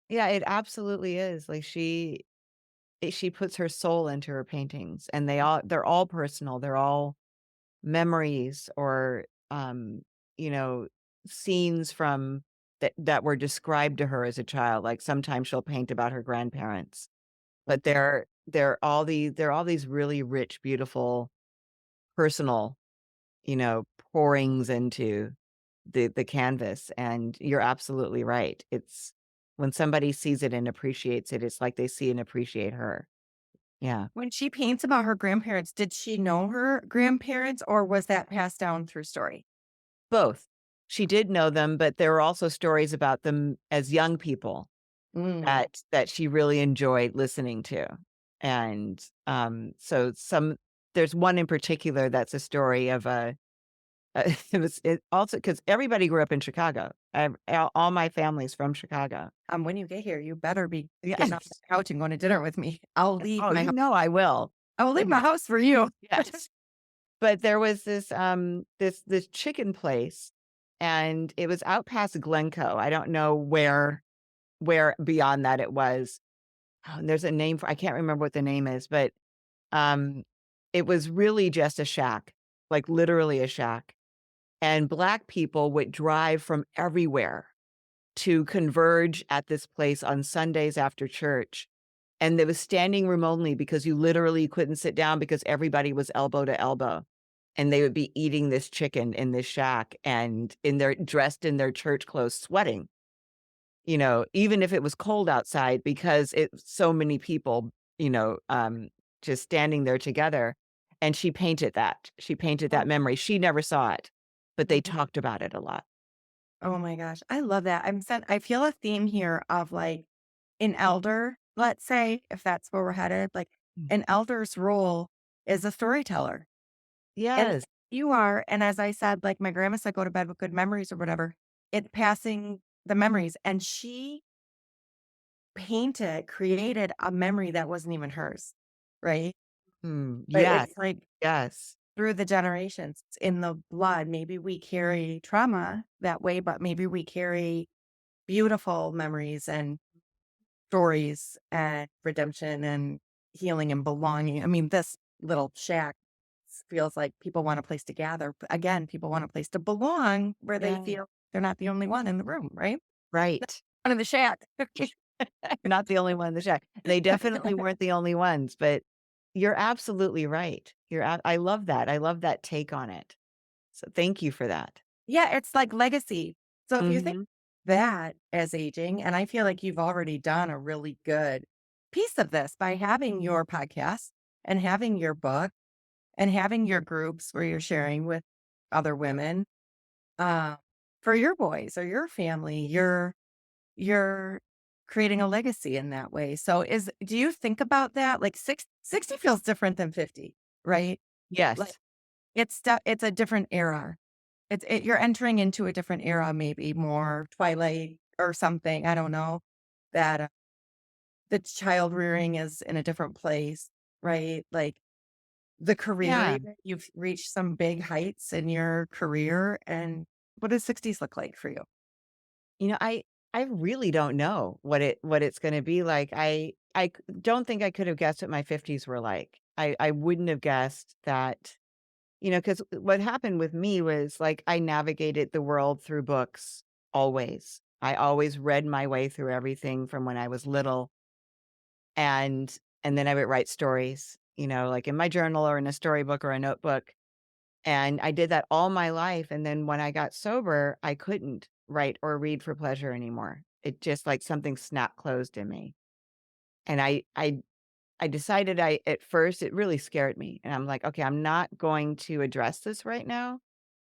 Speaker 2: Yeah, it absolutely is. Like, she puts her soul into her paintings, and they're all personal. They're all memories or, you know, scenes from that were described to her as a child. Like, sometimes she'll paint about her grandparents, but they're all these really rich, beautiful, personal, pourings into the canvas, and you're absolutely right. It's when somebody sees it and appreciates it, it's like they see and appreciate her. Yeah,
Speaker 1: when she paints about her grandparents, did she know her grandparents or was that passed down through story?
Speaker 2: both. She did know them, but there were also stories about them as young people
Speaker 1: Mm.
Speaker 2: that she really enjoyed listening to, and, so there's one in particular that's a story of a it also because everybody grew up in Chicago. All my family's from Chicago.
Speaker 1: When you get here, you better be getting off the
Speaker 2: Yes.
Speaker 1: couch and going to dinner with me.
Speaker 2: Oh, you know I will.
Speaker 1: I will leave my house for you.
Speaker 2: Yes. But there was this chicken place, and it was out past Glencoe. I don't know where beyond that it was. Oh, and there's a name for I can't remember what the name is, but, um, it was really just a shack, like, literally a shack, and Black people would drive from everywhere to converge at this place on Sundays after church, and there was standing room only because you literally couldn't sit down because everybody was elbow to elbow, and they would be eating this chicken in this shack and dressed in their church clothes, sweating, even if it was cold outside because so many people, just standing there together, and she painted that. She painted that
Speaker 1: Oh,
Speaker 2: memory. She never saw it, but they
Speaker 1: mhm.
Speaker 2: talked about it a lot.
Speaker 1: Oh my gosh. I love that. I feel a theme here of like an elder, let's say, if that's where we're headed, like
Speaker 2: Mm.
Speaker 1: an elder's role is a storyteller. And
Speaker 2: Yes.
Speaker 1: you are, and as I said, like my grandma said, go to bed with good memories or whatever, it passing the memories. And she created a memory that wasn't even hers, right?
Speaker 2: Mm,
Speaker 1: But
Speaker 2: yes,
Speaker 1: it's like
Speaker 2: yes.
Speaker 1: through the generations, it's in the blood. Maybe we carry trauma that way, but maybe we carry beautiful memories and stories and redemption and healing and belonging. I mean, this little shack feels like people want a place to gather. But again, people want a place to belong where they
Speaker 2: Yeah.
Speaker 1: feel they're not the only one in the room, right?
Speaker 2: Right.
Speaker 1: One in the shack.
Speaker 2: Not the only one in the shack. They definitely weren't the only ones, but you're absolutely right. I love that. I love that take on it. So thank you for that.
Speaker 1: Yeah, it's like legacy. So if you think
Speaker 2: Mhm.
Speaker 1: that as aging, and I feel like you've already done a really good piece of this by having your podcast and having your book and having your groups where you're sharing with other women. uh, for your boys or your family. You're creating a legacy in that way. So do you think about that? Like 60 feels different than 50, right? Like
Speaker 2: Yes.
Speaker 1: it's a different era. You're entering into a different era, maybe more twilight or something. I don't know that the child rearing is in a different place, right? Like the career,
Speaker 2: Yeah.
Speaker 1: even you've reached some big heights in your career. And what does 60s look like for you?
Speaker 2: I really don't know what it's gonna be like. Don't think I could have guessed what my 50s were like. I wouldn't have guessed that, because what happened with me was, like, I navigated the world through books always. I always read my way through everything from when I was little, and then I would write stories, like in my journal or in a storybook or a notebook. And I did that all my life, and then when I got sober, I couldn't write or read for pleasure anymore. It just like something snapped closed in me. And I decided at first it really scared me. And I'm like, okay, I'm not going to address this right now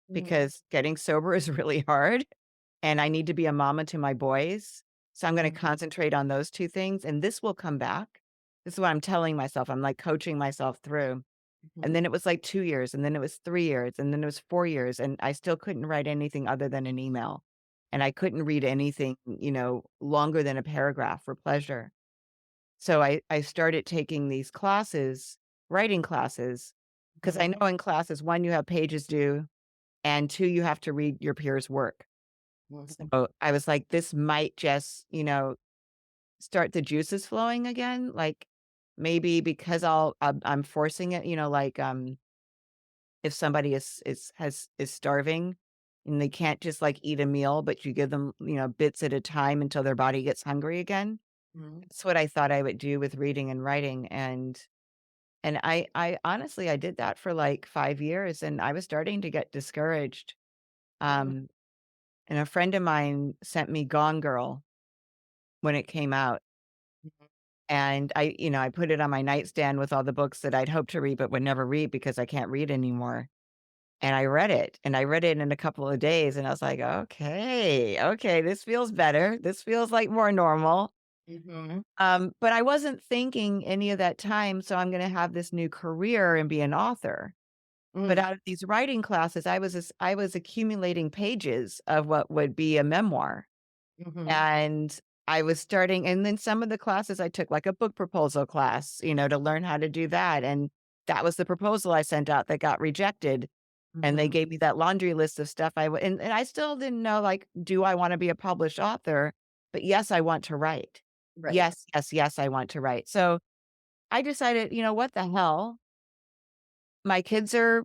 Speaker 1: Mhm,
Speaker 2: because getting sober is really hard and I need to be a mama to my boys. So I'm going to
Speaker 1: mhm,
Speaker 2: concentrate on those two things and this will come back. This is what I'm telling myself. I'm like coaching myself through. And
Speaker 1: mhm,
Speaker 2: then it was like 2 years, and then it was 3 years, and then it was 4 years, and I still couldn't write anything other than an email. And I couldn't read anything, longer than a paragraph for pleasure. So I started taking these classes, writing classes, because I
Speaker 1: mhm,
Speaker 2: know in classes, 1, you have pages due, and 2, you have to read your peers' work.
Speaker 1: mhm,
Speaker 2: So I was like, "This might just, start the juices flowing again." Like, maybe because I'm forcing it, if somebody is starving and they can't just, like, eat a meal, but you give them, bits at a time until their body gets hungry again.
Speaker 1: mhm,
Speaker 2: That's what I thought I would do with reading and writing, and I honestly, I did that for, like, 5 years, and I was starting to get discouraged.
Speaker 1: mhm,
Speaker 2: Um, and a friend of mine sent me Gone Girl when it came out,
Speaker 1: mhm,
Speaker 2: and I put it on my nightstand with all the books that I'd hoped to read but would never read because I can't read anymore. And I read it in a couple of days, and I was like, "Okay, okay, this feels better. This feels like more normal."
Speaker 1: mhm,
Speaker 2: But I wasn't thinking any of that time, so I'm gonna have this new career and be an author. But
Speaker 1: mm,
Speaker 2: out of these writing classes, I was accumulating pages of what would be a memoir.
Speaker 1: mhm,
Speaker 2: And I was starting and then some of the classes I took, like a book proposal class, to learn how to do that, and that was the proposal I sent out that got rejected. And they
Speaker 1: mhm.
Speaker 2: gave me that laundry list of stuff and I still didn't know, like, do I wanna be a published author? But yes, I want to write.
Speaker 1: Right.
Speaker 2: Yes, yes, yes, I want to write. So, I decided, what the hell? My kids are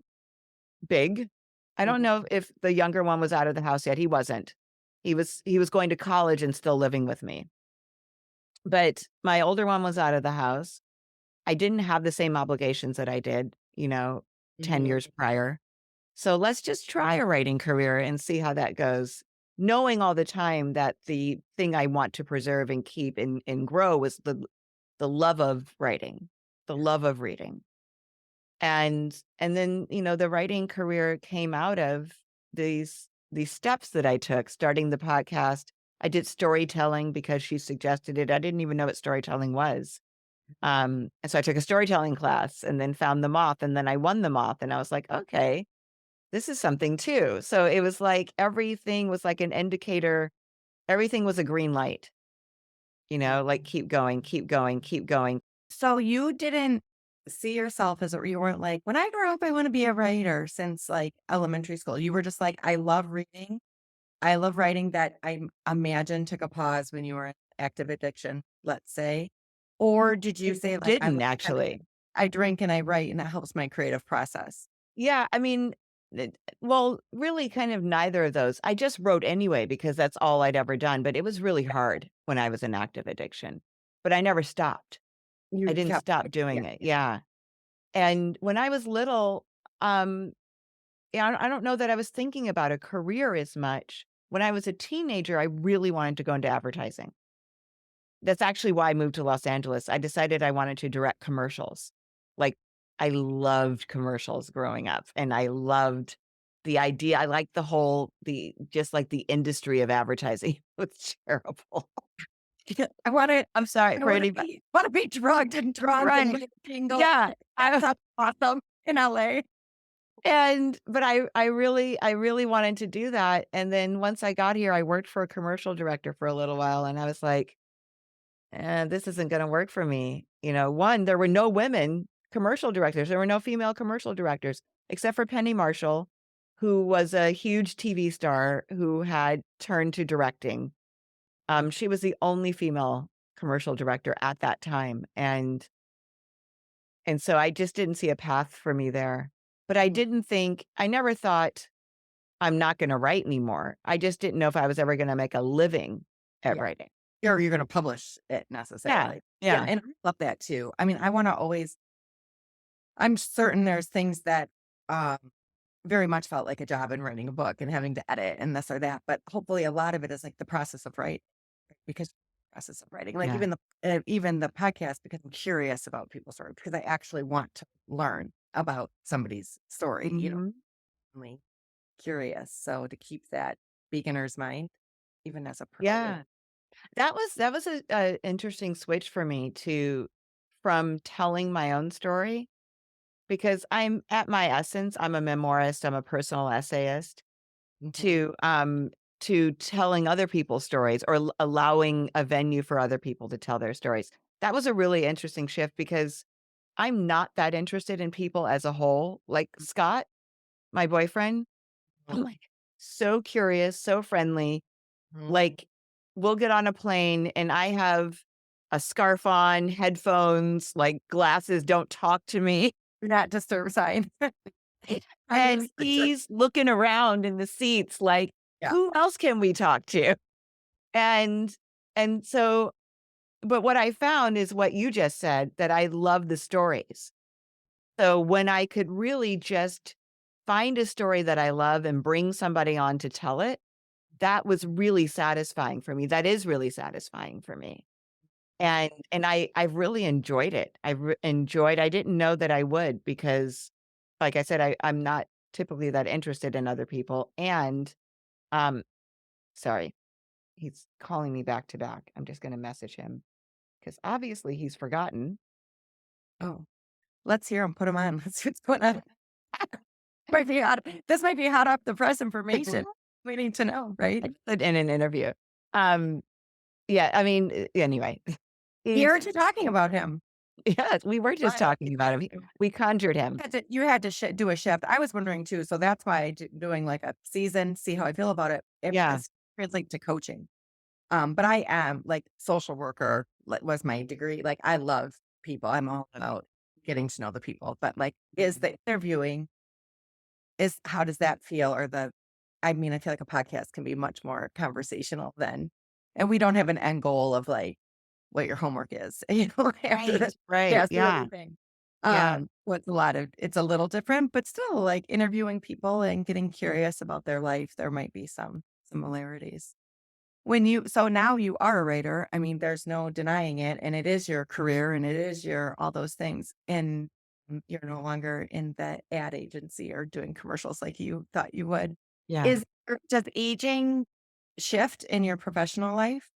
Speaker 2: big. I don't
Speaker 1: Mhm,
Speaker 2: know if the younger one was out of the house yet, he wasn't. He was going to college and still living with me. But my older one was out of the house. I didn't have the same obligations that I did, 10
Speaker 1: mhm,
Speaker 2: years prior. So let's just try a writing career and see how that goes. Knowing all the time that the thing I want to preserve and keep and grow was the love of writing, the love of reading. And then, the writing career came out of these steps that I took, starting the podcast. I did storytelling because she suggested it. I didn't even know what storytelling was. And so I took a storytelling class and then found the moth and then I won the moth and I was like, okay, this is something too. So it was like everything was like an indicator. Everything was a green light, like
Speaker 1: mhm.
Speaker 2: keep going, keep going, keep going.
Speaker 1: So you didn't see yourself as you weren't like, when I grow up, I want to be a writer since like elementary school. You were just like, I love reading. I love writing that I imagine took a pause when you were in active addiction, let's say. Or did you
Speaker 2: It
Speaker 1: say like,
Speaker 2: didn't actually.
Speaker 1: I drink and I write and it helps my creative process?
Speaker 2: Yeah, I mean, well, really kind of neither of those. I just wrote anyway because that's all I'd ever done, but it was really hard when I was in active addiction. But I never stopped. I
Speaker 1: You
Speaker 2: didn't
Speaker 1: kept,
Speaker 2: stop
Speaker 1: yeah.
Speaker 2: doing it. Yeah. And when I was little, yeah, I don't know that I was thinking about a career as much. When I was a teenager, I really wanted to go into advertising. That's actually why I moved to Los Angeles. I decided I wanted to direct commercials. Like, I loved commercials growing up, and I loved the idea. I like the whole just like the industry of advertising. It's terrible.
Speaker 1: I want to.
Speaker 2: I'm sorry
Speaker 1: I
Speaker 2: for
Speaker 1: want to
Speaker 2: anybody.
Speaker 1: be want to be drugged and drunk and
Speaker 2: Right.
Speaker 1: like jingle.
Speaker 2: Yeah.
Speaker 1: That sounds awesome in LA.
Speaker 2: But I really wanted to do that. And then once I got here, I worked for a commercial director for a little while, and I was like, this isn't going to work for me. One, there were no women commercial directors. There were no female commercial directors except for Penny Marshall, who was a huge TV star who had turned to directing. She was the only female commercial director at that time. And so I just didn't see a path for me there. But
Speaker 1: Mm,
Speaker 2: I never thought I'm not gonna write anymore. I just didn't know if I was ever gonna make a living at
Speaker 1: yeah.
Speaker 2: writing.
Speaker 1: You're going to publish it
Speaker 2: Yeah,
Speaker 1: necessarily. Yeah.
Speaker 2: yeah.
Speaker 1: And I love that too. I mean, I want to always, I'm certain there's things that um, very much felt like a job in writing a book and having to edit and this or that. But hopefully a lot of it is like the process of writing because process of writing, like
Speaker 2: Yeah.
Speaker 1: even the podcast, because I'm curious about people's story because I actually want to learn about somebody's story,
Speaker 2: Mhm.
Speaker 1: really curious. So to keep that beginner's mind, even as a pro.
Speaker 2: Yeah. That was a interesting switch for me to from telling my own story, because I'm at my essence, I'm a memoirist, I'm a personal essayist,
Speaker 1: Mhm.
Speaker 2: to telling other people's stories or allowing a venue for other people to tell their stories. That was a really interesting shift because I'm not that interested in people as a whole. Like Scott, my boyfriend, I'm like so curious, so friendly.
Speaker 1: Mhm.
Speaker 2: Like we'll get on a plane and I have a scarf on, headphones, like glasses, don't talk to me.
Speaker 1: Not disturb sign. I
Speaker 2: And
Speaker 1: use the term.
Speaker 2: he's looking around in the seats like,
Speaker 1: Yeah.
Speaker 2: who else can we talk to? And and so but what I found is what you just said, that I love the stories. So when I could really just find a story that I love and bring somebody on to tell it, that was really satisfying for me. That is really satisfying for me. And I've really enjoyed it. I didn't know that I would, because like I said, I'm not typically that interested in other people. And um sorry, he's calling me back to back. I'm just gonna message him because obviously he's forgotten.
Speaker 1: Oh, let's hear him. Put him on. Let's see what's going on. Might be hot. This might be hot off the press information. We need to know, right?
Speaker 2: I said in an interview. Um, yeah, I mean, anyway,
Speaker 1: He
Speaker 2: he's
Speaker 1: heard you talking about him.
Speaker 2: yes, we were just
Speaker 1: Right.
Speaker 2: talking about him. We conjured him.
Speaker 1: You had to do a shift. I was wondering too. So that's why doing like a season, see how I feel about it. If
Speaker 2: Yeah,
Speaker 1: this translates to coaching. But I am like social worker was my degree. Like I love people. I'm all about getting to know the people. But like, is the interviewing is how does that feel? Or I mean, I feel like a podcast can be much more conversational than, and we don't have an end goal of like what your homework is, after
Speaker 2: right,
Speaker 1: this.
Speaker 2: right.
Speaker 1: Yes, do
Speaker 2: Yeah,
Speaker 1: anything.
Speaker 2: yeah,
Speaker 1: What's a lot of it's a little different, but still like interviewing people and getting curious about their life. There might be some similarities. So now you are a writer, I mean, there's no denying it, and it is your career, and it is your all those things, and you're no longer in the ad agency or doing commercials like you thought you would.
Speaker 2: yeah.
Speaker 1: Does aging shift in your professional life?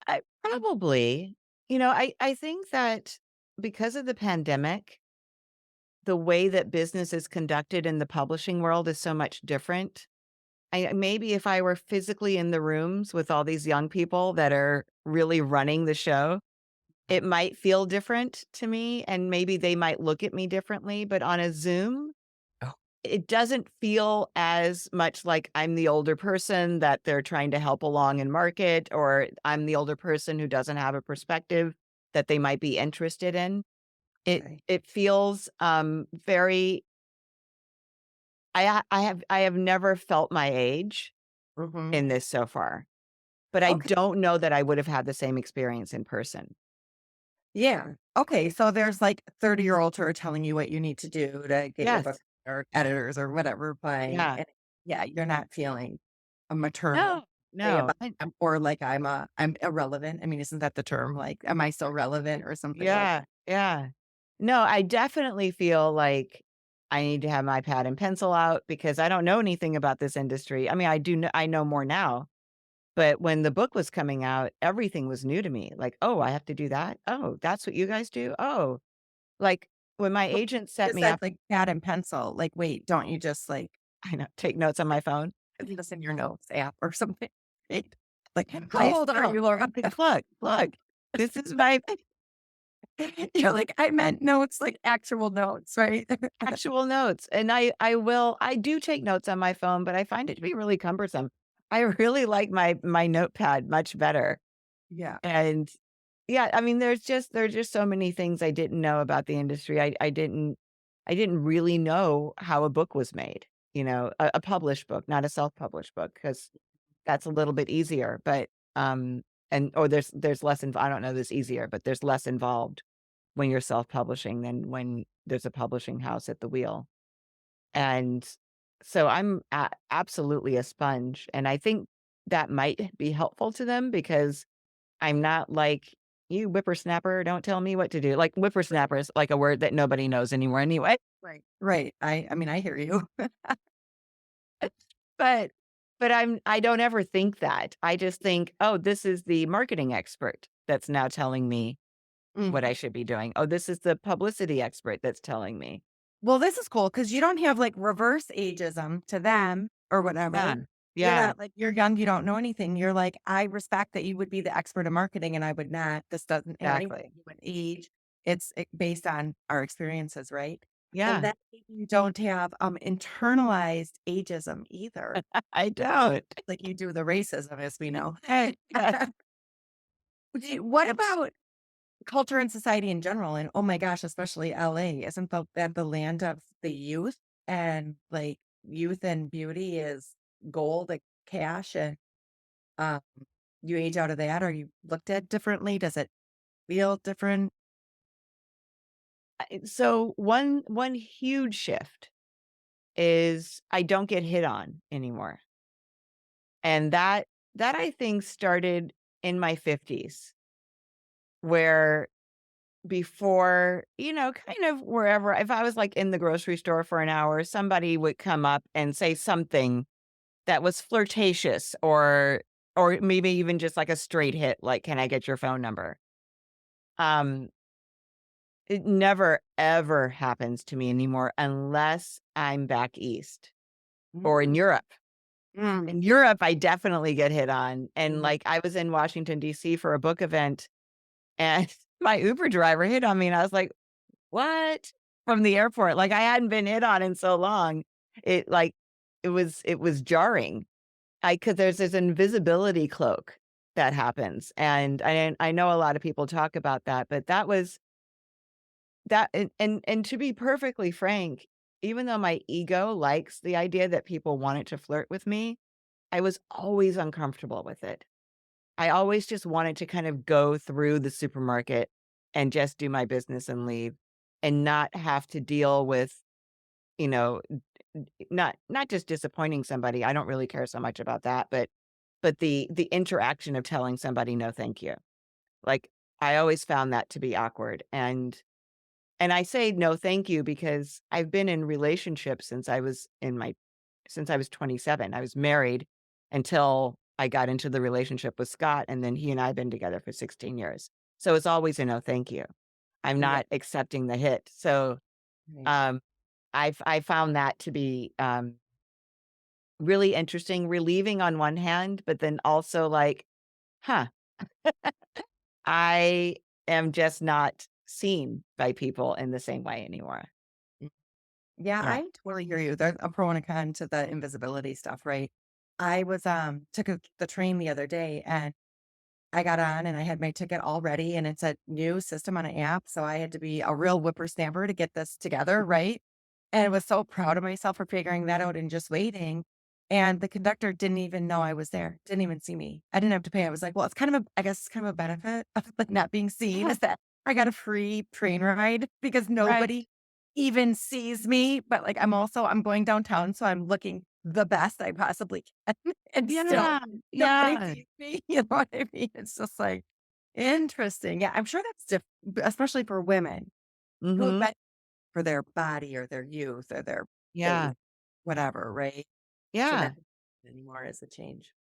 Speaker 2: I probably, I think that because of the pandemic, the way that business is conducted in the publishing world is so much different. Maybe if I were physically in the rooms with all these young people that are really running the show, it might feel different to me, and maybe they might look at me differently, but on a Zoom,
Speaker 1: Oh,
Speaker 2: it doesn't feel as much like I'm the older person that they're trying to help along and market, or I'm the older person who doesn't have a perspective that they might be interested in. It
Speaker 1: okay.
Speaker 2: it feels, very I have never felt my age
Speaker 1: Mhm.
Speaker 2: in this so far, but I
Speaker 1: Okay.
Speaker 2: don't know that I would have had the same experience in person.
Speaker 1: Yeah. Okay, so there's, like, 30-year-olds who are telling you what you need to do to get your book
Speaker 2: Yes.
Speaker 1: or editors or whatever by
Speaker 2: Yeah.
Speaker 1: and yeah, you're not feeling a maternal
Speaker 2: No,
Speaker 1: way
Speaker 2: no.
Speaker 1: about or like I'm irrelevant. I mean, isn't that the term? Like, am I still relevant or something like
Speaker 2: Yeah, yeah. No, I definitely feel like I need to have my pad and pencil out because I don't know anything about this industry. I mean, I know more now, but when the book was coming out, everything was new to me. Like, "Oh, I have to do that? Oh, that's what you guys do? Oh." Like, when my
Speaker 1: Well,
Speaker 2: agent set
Speaker 1: you
Speaker 2: me
Speaker 1: said,
Speaker 2: up
Speaker 1: like, pad and pencil, like, wait, don't you just, like,
Speaker 2: I know, take notes on my phone.
Speaker 1: this in your notes app or something? Right? Like, how
Speaker 2: I
Speaker 1: old are
Speaker 2: still
Speaker 1: you, Laura?
Speaker 2: look, this is my
Speaker 1: You're like, "I meant notes, like, actual notes," right?
Speaker 2: actual notes, and I do take notes on my phone, but I find it to be really cumbersome. I really like my notepad much better,
Speaker 1: Yeah.
Speaker 2: and yeah, I mean, there's just so many things I didn't know about the industry. I didn't really know how a book was made, a published book, not a self-published book, because that's a little bit easier, but, and or there's less I don't know this easier, but there's less involved when you're self-publishing than when there's a publishing house at the wheel. And so I'm absolutely a sponge. And I think that might be helpful to them because I'm not like, you whippersnapper, don't tell me what to do. Like whippersnapper is like a word that nobody knows anymore anyway.
Speaker 1: Right. Right. I mean, I hear you.
Speaker 2: But I don't ever think that. I just think, oh, this is the marketing expert that's now telling me what I
Speaker 1: Mhm.
Speaker 2: should be doing. Oh, this is the publicity expert that's telling me.
Speaker 1: Well, this is cool because you don't have, like, reverse ageism to them or
Speaker 2: Yeah.
Speaker 1: whatever. You're
Speaker 2: Yeah,
Speaker 1: not like, "You're young, you don't know anything." You're like, "I respect that you would be the expert in marketing, and I would not. This doesn't have anything
Speaker 2: exactly.
Speaker 1: to do with age. It's, based on our experiences," right? And
Speaker 2: Yeah,
Speaker 1: then you don't have, internalized ageism either,
Speaker 2: I don't.
Speaker 1: like you do the racism, as we know.
Speaker 2: Yes.
Speaker 1: What about culture and society in general? And, oh my gosh, especially LA, isn't that the land of the youth? And, like, youth and beauty is gold, like cash, and um, you age out of that. Are you looked at differently? Does it feel different?
Speaker 2: So one huge shift is I don't get hit on anymore. And that I think started in my 50s where before, kind of wherever if I was like in the grocery store for an hour, somebody would come up and say something that was flirtatious or maybe even just like a straight hit like can I get your phone number? Um it never ever happens to me anymore unless I'm back east or in
Speaker 1: Mm,
Speaker 2: Europe.
Speaker 1: mm,
Speaker 2: In Europe, I definitely get hit on, and,
Speaker 1: mhm.
Speaker 2: like, I was in Washington, DC for a book event, and my Uber driver hit on me, and I was like, "What?" From the airport, like, I hadn't been hit on in so long. It, like it was jarring. I 'Cause there's this invisibility cloak that happens, and I know a lot of people talk about that, but that was that and to be perfectly frank, even though my ego likes the idea that people wanted to flirt with me, I was always uncomfortable with it. I always just wanted to kind of go through the supermarket and just do my business and leave and not have to deal with, you know, not just disappointing somebody. I don't really care so much about that, but the interaction of telling somebody no thank you. Like I always found that to be awkward. And I say no thank you because I've been in relationships since I was 27. I was married until I got into the relationship with Scott, and then he and I have been together for 16 years. So it's always a no thank you. I'm
Speaker 1: Yeah.
Speaker 2: not accepting the hit. So,
Speaker 1: Right.
Speaker 2: um, I found that to be, really interesting, relieving on one hand, but then also like, "Huh, I am just not seen by people in the same way anymore."
Speaker 1: Mm. Yeah,
Speaker 2: Yeah.
Speaker 1: I totally hear you. There's a pro and a con to the invisibility stuff, right? I was took the train the other day, and I got on and I had my ticket all ready, and it's a new system on an app. So I had to be a real whippersnapper to get this together, right? And I was so proud of myself for figuring that out and just waiting. And the conductor didn't even know I was there, didn't even see me. I didn't have to pay. I was like, well, it's kind of I guess it's kind of a benefit of like not being seen is that I got a free train ride because
Speaker 2: Right.
Speaker 1: nobody even sees me. But like I'm going downtown, so I'm looking the best I possibly can. And still
Speaker 2: Yeah,
Speaker 1: nobody
Speaker 2: yeah.
Speaker 1: sees me, you know what I mean? It's just like, interesting. Yeah, I'm sure that's especially for women who have
Speaker 2: Mhm.
Speaker 1: been for their body or their youth or their
Speaker 2: Yeah.
Speaker 1: faith, whatever, right? So
Speaker 2: Yeah.
Speaker 1: that anymore is a change.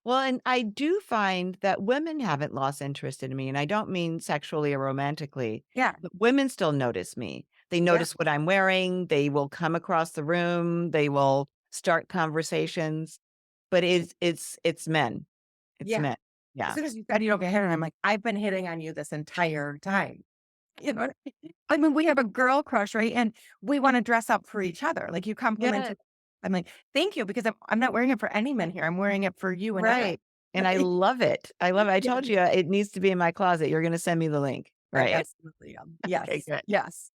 Speaker 2: Well, and I do find that women haven't lost interest in me, and I don't mean sexually or romantically,
Speaker 1: Yeah.
Speaker 2: but women still notice me. They
Speaker 1: Yeah.
Speaker 2: notice what I'm wearing, they will come across the room, they will start conversations, but it's men. It's
Speaker 1: Yeah.
Speaker 2: men.
Speaker 1: As
Speaker 2: Yeah.
Speaker 1: soon as you said you don't get hit on, I'm like, I've been hitting on you this entire time. You know what I mean? I mean, we have a girl crush, right? And we want to dress up for each other. Like you
Speaker 2: Yeah,
Speaker 1: complimented. I'm like, thank you, because I'm not wearing it for any men here. I'm wearing it for you and Evan.
Speaker 2: right. And I love it. I love it. I
Speaker 1: Yeah.
Speaker 2: told you it needs to be in my closet. You're gonna send me the link,
Speaker 1: I
Speaker 2: right?
Speaker 1: absolutely am.
Speaker 2: Okay,
Speaker 1: Yes.
Speaker 2: good.
Speaker 1: Yes.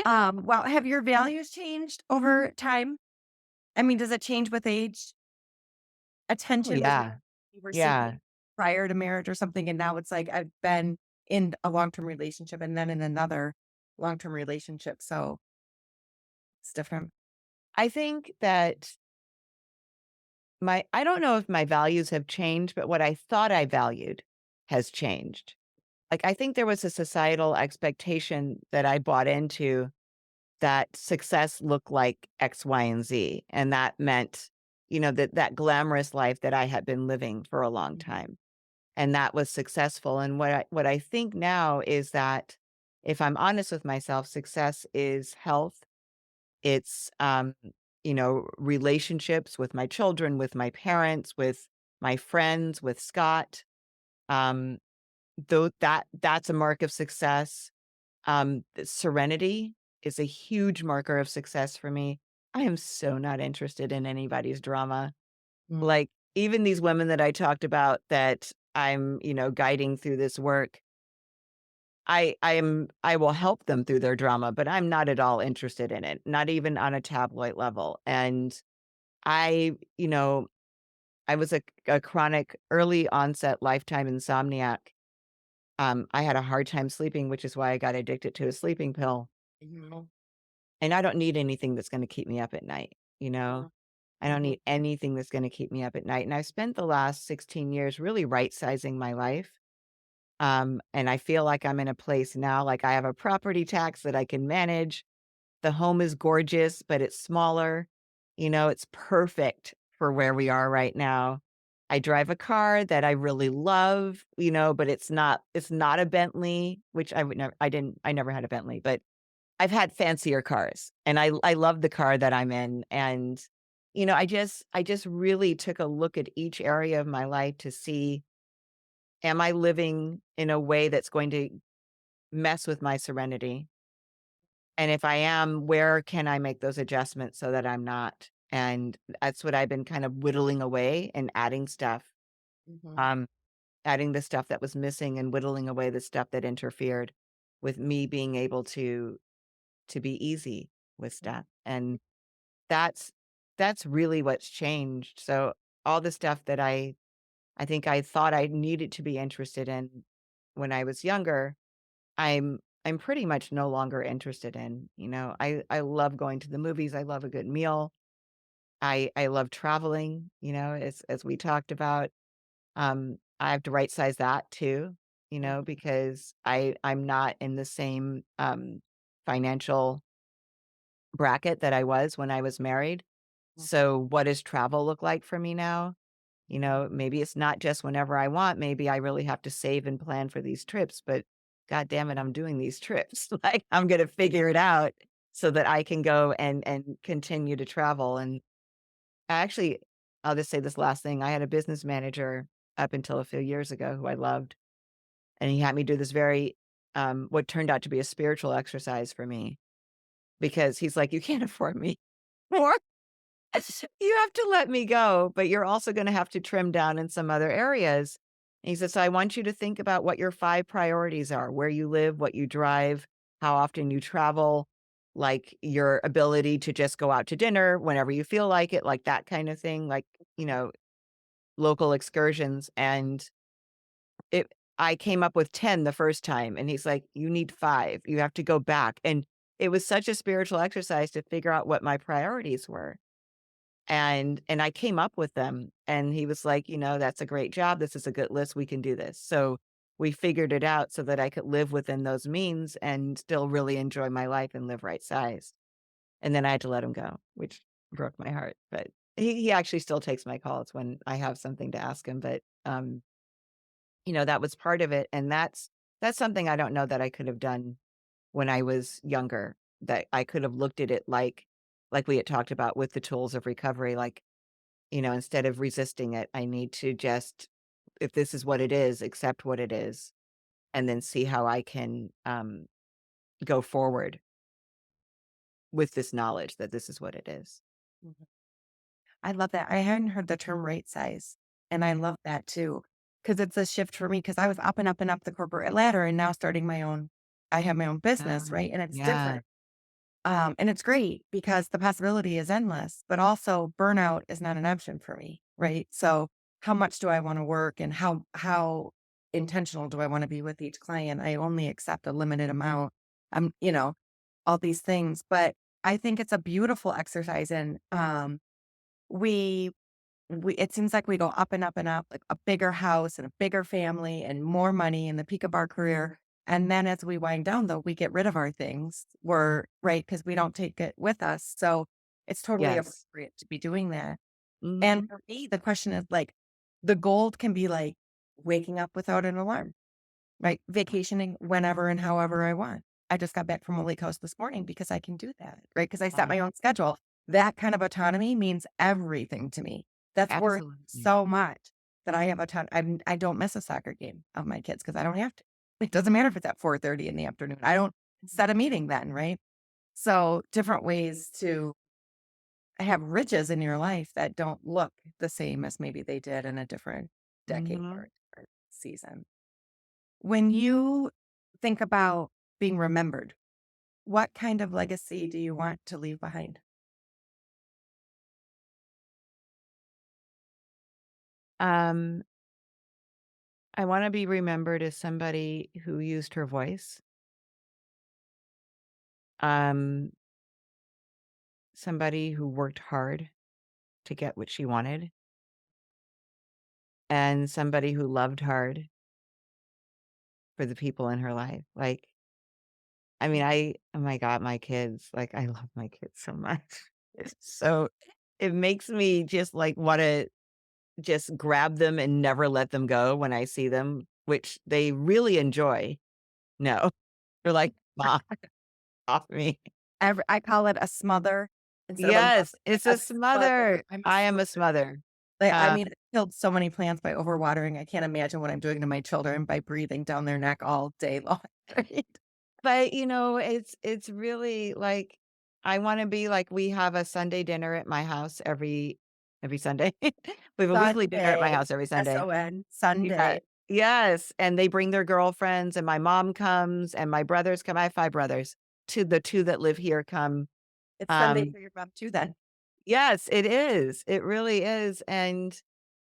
Speaker 1: Well, have your values changed over time? I mean, does it change with age?
Speaker 2: Oh,
Speaker 1: Attention was
Speaker 2: yeah.
Speaker 1: you were seeking
Speaker 2: Yeah.
Speaker 1: prior to marriage or something, and now it's like I've been in a long-term relationship and then in another long-term relationship, so it's different.
Speaker 2: I think that I don't know if my values have changed, but what I thought I valued has changed. Like, I think there was a societal expectation that I bought into that success looked like X, Y, and Z, and that meant, that glamorous life that I had been living for a long
Speaker 1: Mhm,
Speaker 2: time, and that was successful, and what I think now is that, if I'm honest with myself, success is health, it's, relationships with my children, with my parents, with my friends, with Scott. Um, though that's a mark of success. Serenity is a huge marker of success for me. I am so not interested in anybody's drama.
Speaker 1: mm,
Speaker 2: Like, even these women that I talked about that I'm, guiding through this work, I will help them through their drama, but I'm not at all interested in it, not even on a tabloid level. And I, I was a chronic early onset lifetime insomniac. I had a hard time sleeping, which is why I got addicted to a sleeping pill.
Speaker 1: mhm,
Speaker 2: And I don't need anything that's going to keep me up at night, you know?
Speaker 1: mhm,
Speaker 2: I don't
Speaker 1: mhm,
Speaker 2: need anything that's going to keep me up at night. And I've spent the last 16 years really right sizing my life. And I feel like I'm in a place now, like I have a property tax that I can manage. The home is gorgeous, but it's smaller. It's perfect for where we are right now. I drive a car that I really love, but it's not a Bentley, which I never had a Bentley, but I've had fancier cars and I love the car that I'm in. And, I just really took a look at each area of my life to see, am I living in a way that's going to mess with my serenity? And if I am, where can I make those adjustments so that I'm not? And that's what I've been kind of whittling away and adding stuff,
Speaker 1: mhm,
Speaker 2: um, adding the stuff that was missing and whittling away the stuff that interfered with me being able to be easy with stuff. And that's that's really what's changed. So all the stuff that I think I thought I needed to be interested in when I was younger, I'm pretty much no longer interested in. I love going to the movies. I love a good meal. I love traveling, as we talked about. I have to right size that too,
Speaker 1: mhm,
Speaker 2: because I'm not in the same financial bracket that I was when I was married.
Speaker 1: mhm,
Speaker 2: So what does travel look like for me now?
Speaker 1: mhm,
Speaker 2: Maybe it's not just whenever I want. Maybe I really have to save and plan for these trips, but god damn it, I'm doing these trips. Like I'm going to figure it out so that I can go and continue to travel. And actually, I'll just say this last thing. I had a business manager up until a few years ago who I loved, and he had me do this very what turned out to be a spiritual exercise for me, because he's like, you can't afford me more. You have to let me go, but you're also gonna have to trim down in some other areas. And he said, "So I want you to think about what your 5 priorities are, where you live, what you drive, how often you travel, like, your ability to just go out to dinner whenever you feel like it," like, that kind of thing, like, you know, local excursions, and it I came up with 10 the first time, and he's like, "You need 5. You have to go back." And it was such a spiritual exercise to figure out what my priorities were. And I came up with them, and he was like, "That's a great job. This is a good list. We can do this." So we figured it out so that I could live within those means and still really enjoy my life and live right size. And then I had to let him go, which broke my heart. But he actually still takes my calls when I have something to ask him. But that was part of it. And that's something I don't know that I could have done when I was younger, that I could have looked at it like we had talked about with the tools of recovery, like, instead of resisting it, I need to just, if this is what it is, accept what it is, and then see how I can go forward with this knowledge that this is what it is.
Speaker 1: Mhm. I love that. I hadn't heard the term right size. And I love that too. Cause it's a shift for me. Cause I was up and up and up the corporate ladder and now starting my own, I have my own business,
Speaker 2: Um,
Speaker 1: right? And it's
Speaker 2: yeah.
Speaker 1: different. And it's great because the possibility is endless, but also burnout is not an option for me, right? So how much do I want to work and how intentional do I want to be with each client? I only accept a limited amount. All these things. But I think it's a beautiful exercise and we we it seems like we go up and up and up, like a bigger house and a bigger family and more money in the peak of our career. And then as we wind down, though, we get rid of our things. We're right because we don't take it with us. So it's totally
Speaker 2: Yes.
Speaker 1: appropriate to be doing that. And
Speaker 2: Mhm.
Speaker 1: for me, the question is like the gold can be like waking up without an alarm, right? Vacationing whenever and however I want. I just got back from a lake house this morning because I can do that, right? Because I set
Speaker 2: Wow.
Speaker 1: my own schedule. That kind of autonomy means everything to me. That's worth
Speaker 2: Absolutely.
Speaker 1: so much that I have a ton. I don't miss a soccer game of my kids because I don't have to. It doesn't matter if it's at 4:30 in the afternoon. I don't set a meeting then, right? So different ways to have riches in your life that don't look the same as maybe they did in a different decade or
Speaker 2: Mhm.
Speaker 1: a different season. When you think about being remembered, what kind of legacy do you want to leave behind?
Speaker 2: Um, I wanna be remembered as somebody who used her voice, um, somebody who worked hard to get what she wanted, and somebody who loved hard for the people in her life. Like, I mean, oh my god, my kids, like, I love my kids so much. It's so it makes me just, like, wanna just grab them and never let them go when I see them, which they really enjoy. No. They're like, "Mom, off me."
Speaker 1: I call it a smother instead of a mother,
Speaker 2: Yes, it's
Speaker 1: a
Speaker 2: a
Speaker 1: smother.
Speaker 2: smother.
Speaker 1: I'm a
Speaker 2: I am a
Speaker 1: smother.
Speaker 2: smother.
Speaker 1: Like, I
Speaker 2: Uh,
Speaker 1: mean, it killed so many plants by overwatering. I can't imagine what I'm doing to my children by breathing down their neck all day long. Right?
Speaker 2: but, it's really, like, I wanna be like, we have a Sunday dinner at my house every Sunday. We have a weekly dinner at my
Speaker 1: Sunday,
Speaker 2: house every Sunday.
Speaker 1: SON,
Speaker 2: Yeah.
Speaker 1: Sunday.
Speaker 2: Yes, and they bring their girlfriends, and my mom comes, and my brothers come. I have 5 brothers. The 2 that live here come.
Speaker 1: It's Sunday
Speaker 2: Um
Speaker 1: for your mom too then.
Speaker 2: Yes, it is. It really is, and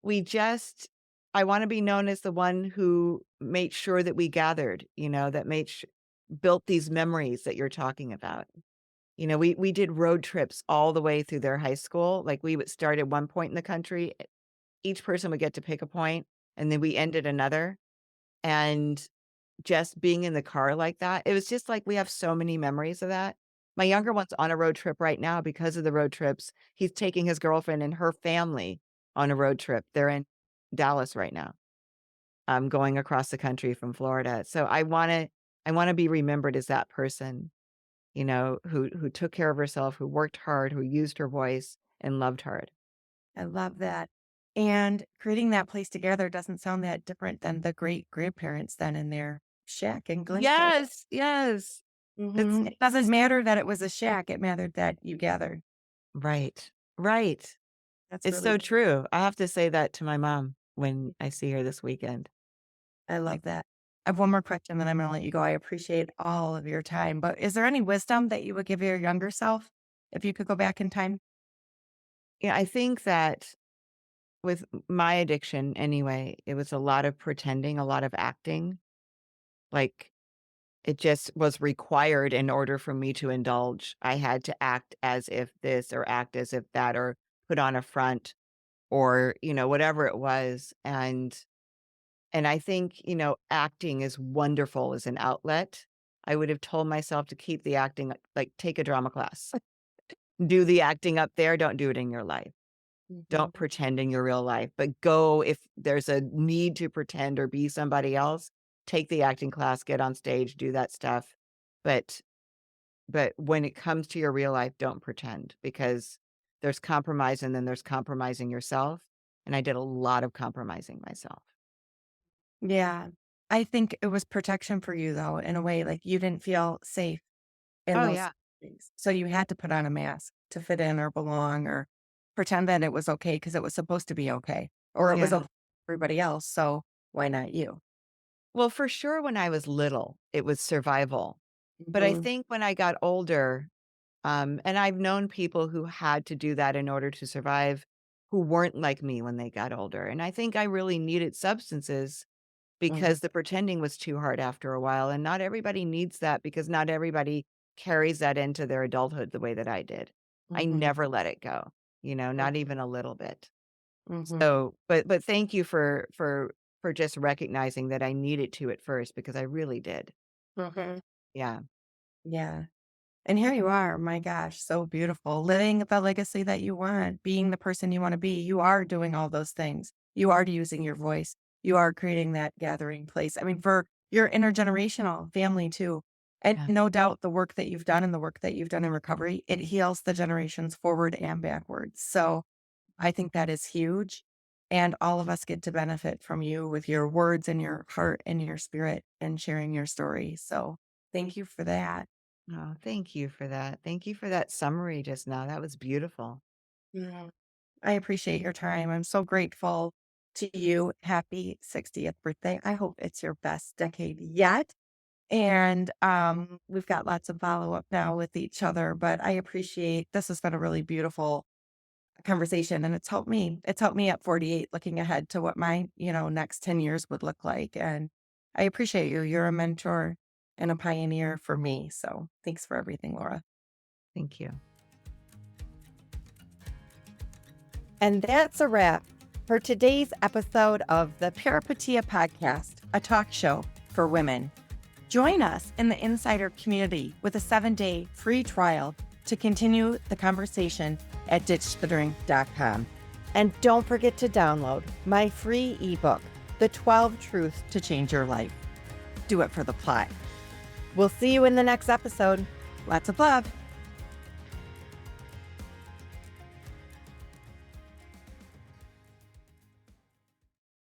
Speaker 2: we just I wanna be known as the one who made sure that we gathered, that built these memories that you're talking about. We did road trips all the way through their high school, like, we would start at one point in the country, each person would get to pick a point, and then we ended another, and just being in the car like that, it was just like we have so many memories of that. My younger one's on a road trip right now because of the road trips. He's taking his girlfriend and her family on a road trip. They're in Dallas right now, going across the country from Florida. So I wanna be remembered as that person, who took care of herself, who worked hard, who used her voice and loved hard.
Speaker 1: I love that. And creating that place together doesn't sound that different than the great grandparents then in their shack in Glencoe.
Speaker 2: Yes, yes. It's
Speaker 1: It doesn't matter that it was a shack, it mattered that you gathered.
Speaker 2: right, right.
Speaker 1: That's
Speaker 2: It's
Speaker 1: really
Speaker 2: so true. I have to say that to my mom when I see her this weekend.
Speaker 1: I love that. I have one more question, then I'm gonna let you go. I appreciate all of your time, but is there any wisdom that you would give your younger self if you could go back in time?
Speaker 2: Yeah, I think that with my addiction anyway, it was a lot of pretending, a lot of acting. Like, it just was required in order for me to indulge. I had to act as if this or act as if that or put on a front or, whatever it was. And And I think, acting is wonderful as an outlet. I would have told myself to keep the acting, like take a drama class. Do the acting up there, don't do it in your life. Don't
Speaker 1: Mhm.
Speaker 2: pretend in your real life, but go if there's a need to pretend or be somebody else, take the acting class, get on stage, do that stuff. But when it comes to your real life, don't pretend because there's compromise and then there's compromising yourself. And I did a lot of compromising myself.
Speaker 1: Yeah. I think it was protection for you though, in a way, like you didn't feel safe in
Speaker 2: Oh
Speaker 1: those
Speaker 2: yeah.
Speaker 1: things. So you had to put on a mask to fit in or belong or pretend that it was okay because it was supposed to be okay or it was
Speaker 2: Yeah.
Speaker 1: okay for everybody else. So why not you?
Speaker 2: Well, for sure when I was little, it was survival. But I
Speaker 1: Mhm.
Speaker 2: think when I got older, and I've known people who had to do that in order to survive who weren't like me when they got older. And I think I really needed substances
Speaker 1: Mhm.
Speaker 2: because the pretending was too hard after a while. And not everybody needs that because not everybody carries that into their adulthood the way that I did. I
Speaker 1: Mhm.
Speaker 2: never let it go, not
Speaker 1: Mhm.
Speaker 2: even a little bit.
Speaker 1: Mhm.
Speaker 2: So, but thank you for just recognizing that I needed to at first because I really did.
Speaker 1: Mhm.
Speaker 2: Yeah.
Speaker 1: Yeah. And here you are, my gosh, so beautiful, living the legacy that you want, being the person you want to be. You are doing all those things. You are using your voice. You are creating that gathering place. I mean, for your intergenerational family too. And
Speaker 2: Yeah.
Speaker 1: no doubt the work that you've done and the work that you've done in recovery, it heals the generations forward and backwards. So I think that is huge. And all of us get to benefit from you with your words and your heart and your spirit and sharing your story. So thank you for that.
Speaker 2: Oh, thank you for that. Thank you for that summary just now. That was beautiful.
Speaker 1: Yeah. I appreciate your time. I'm so grateful to you. Happy 60th birthday. I hope it's your best decade yet. And we've got lots of follow up now with each other, but I appreciate this has been a really beautiful conversation and it's helped me. It's helped me at 48 looking ahead to what my, next 10 years would look like. And I appreciate you. You're a mentor and a pioneer for me. So thanks for everything, Laura.
Speaker 2: Thank you.
Speaker 1: And that's a wrap for today's episode of the Peripeteia podcast, a talk show for women. Join us in the Insider community with a 7-day free trial to continue the conversation at ditchthedrink.com. And don't forget to download my free ebook, The 12 Truths to Change Your Life. Do it for the plot. We'll see you in the next episode. Lots of love.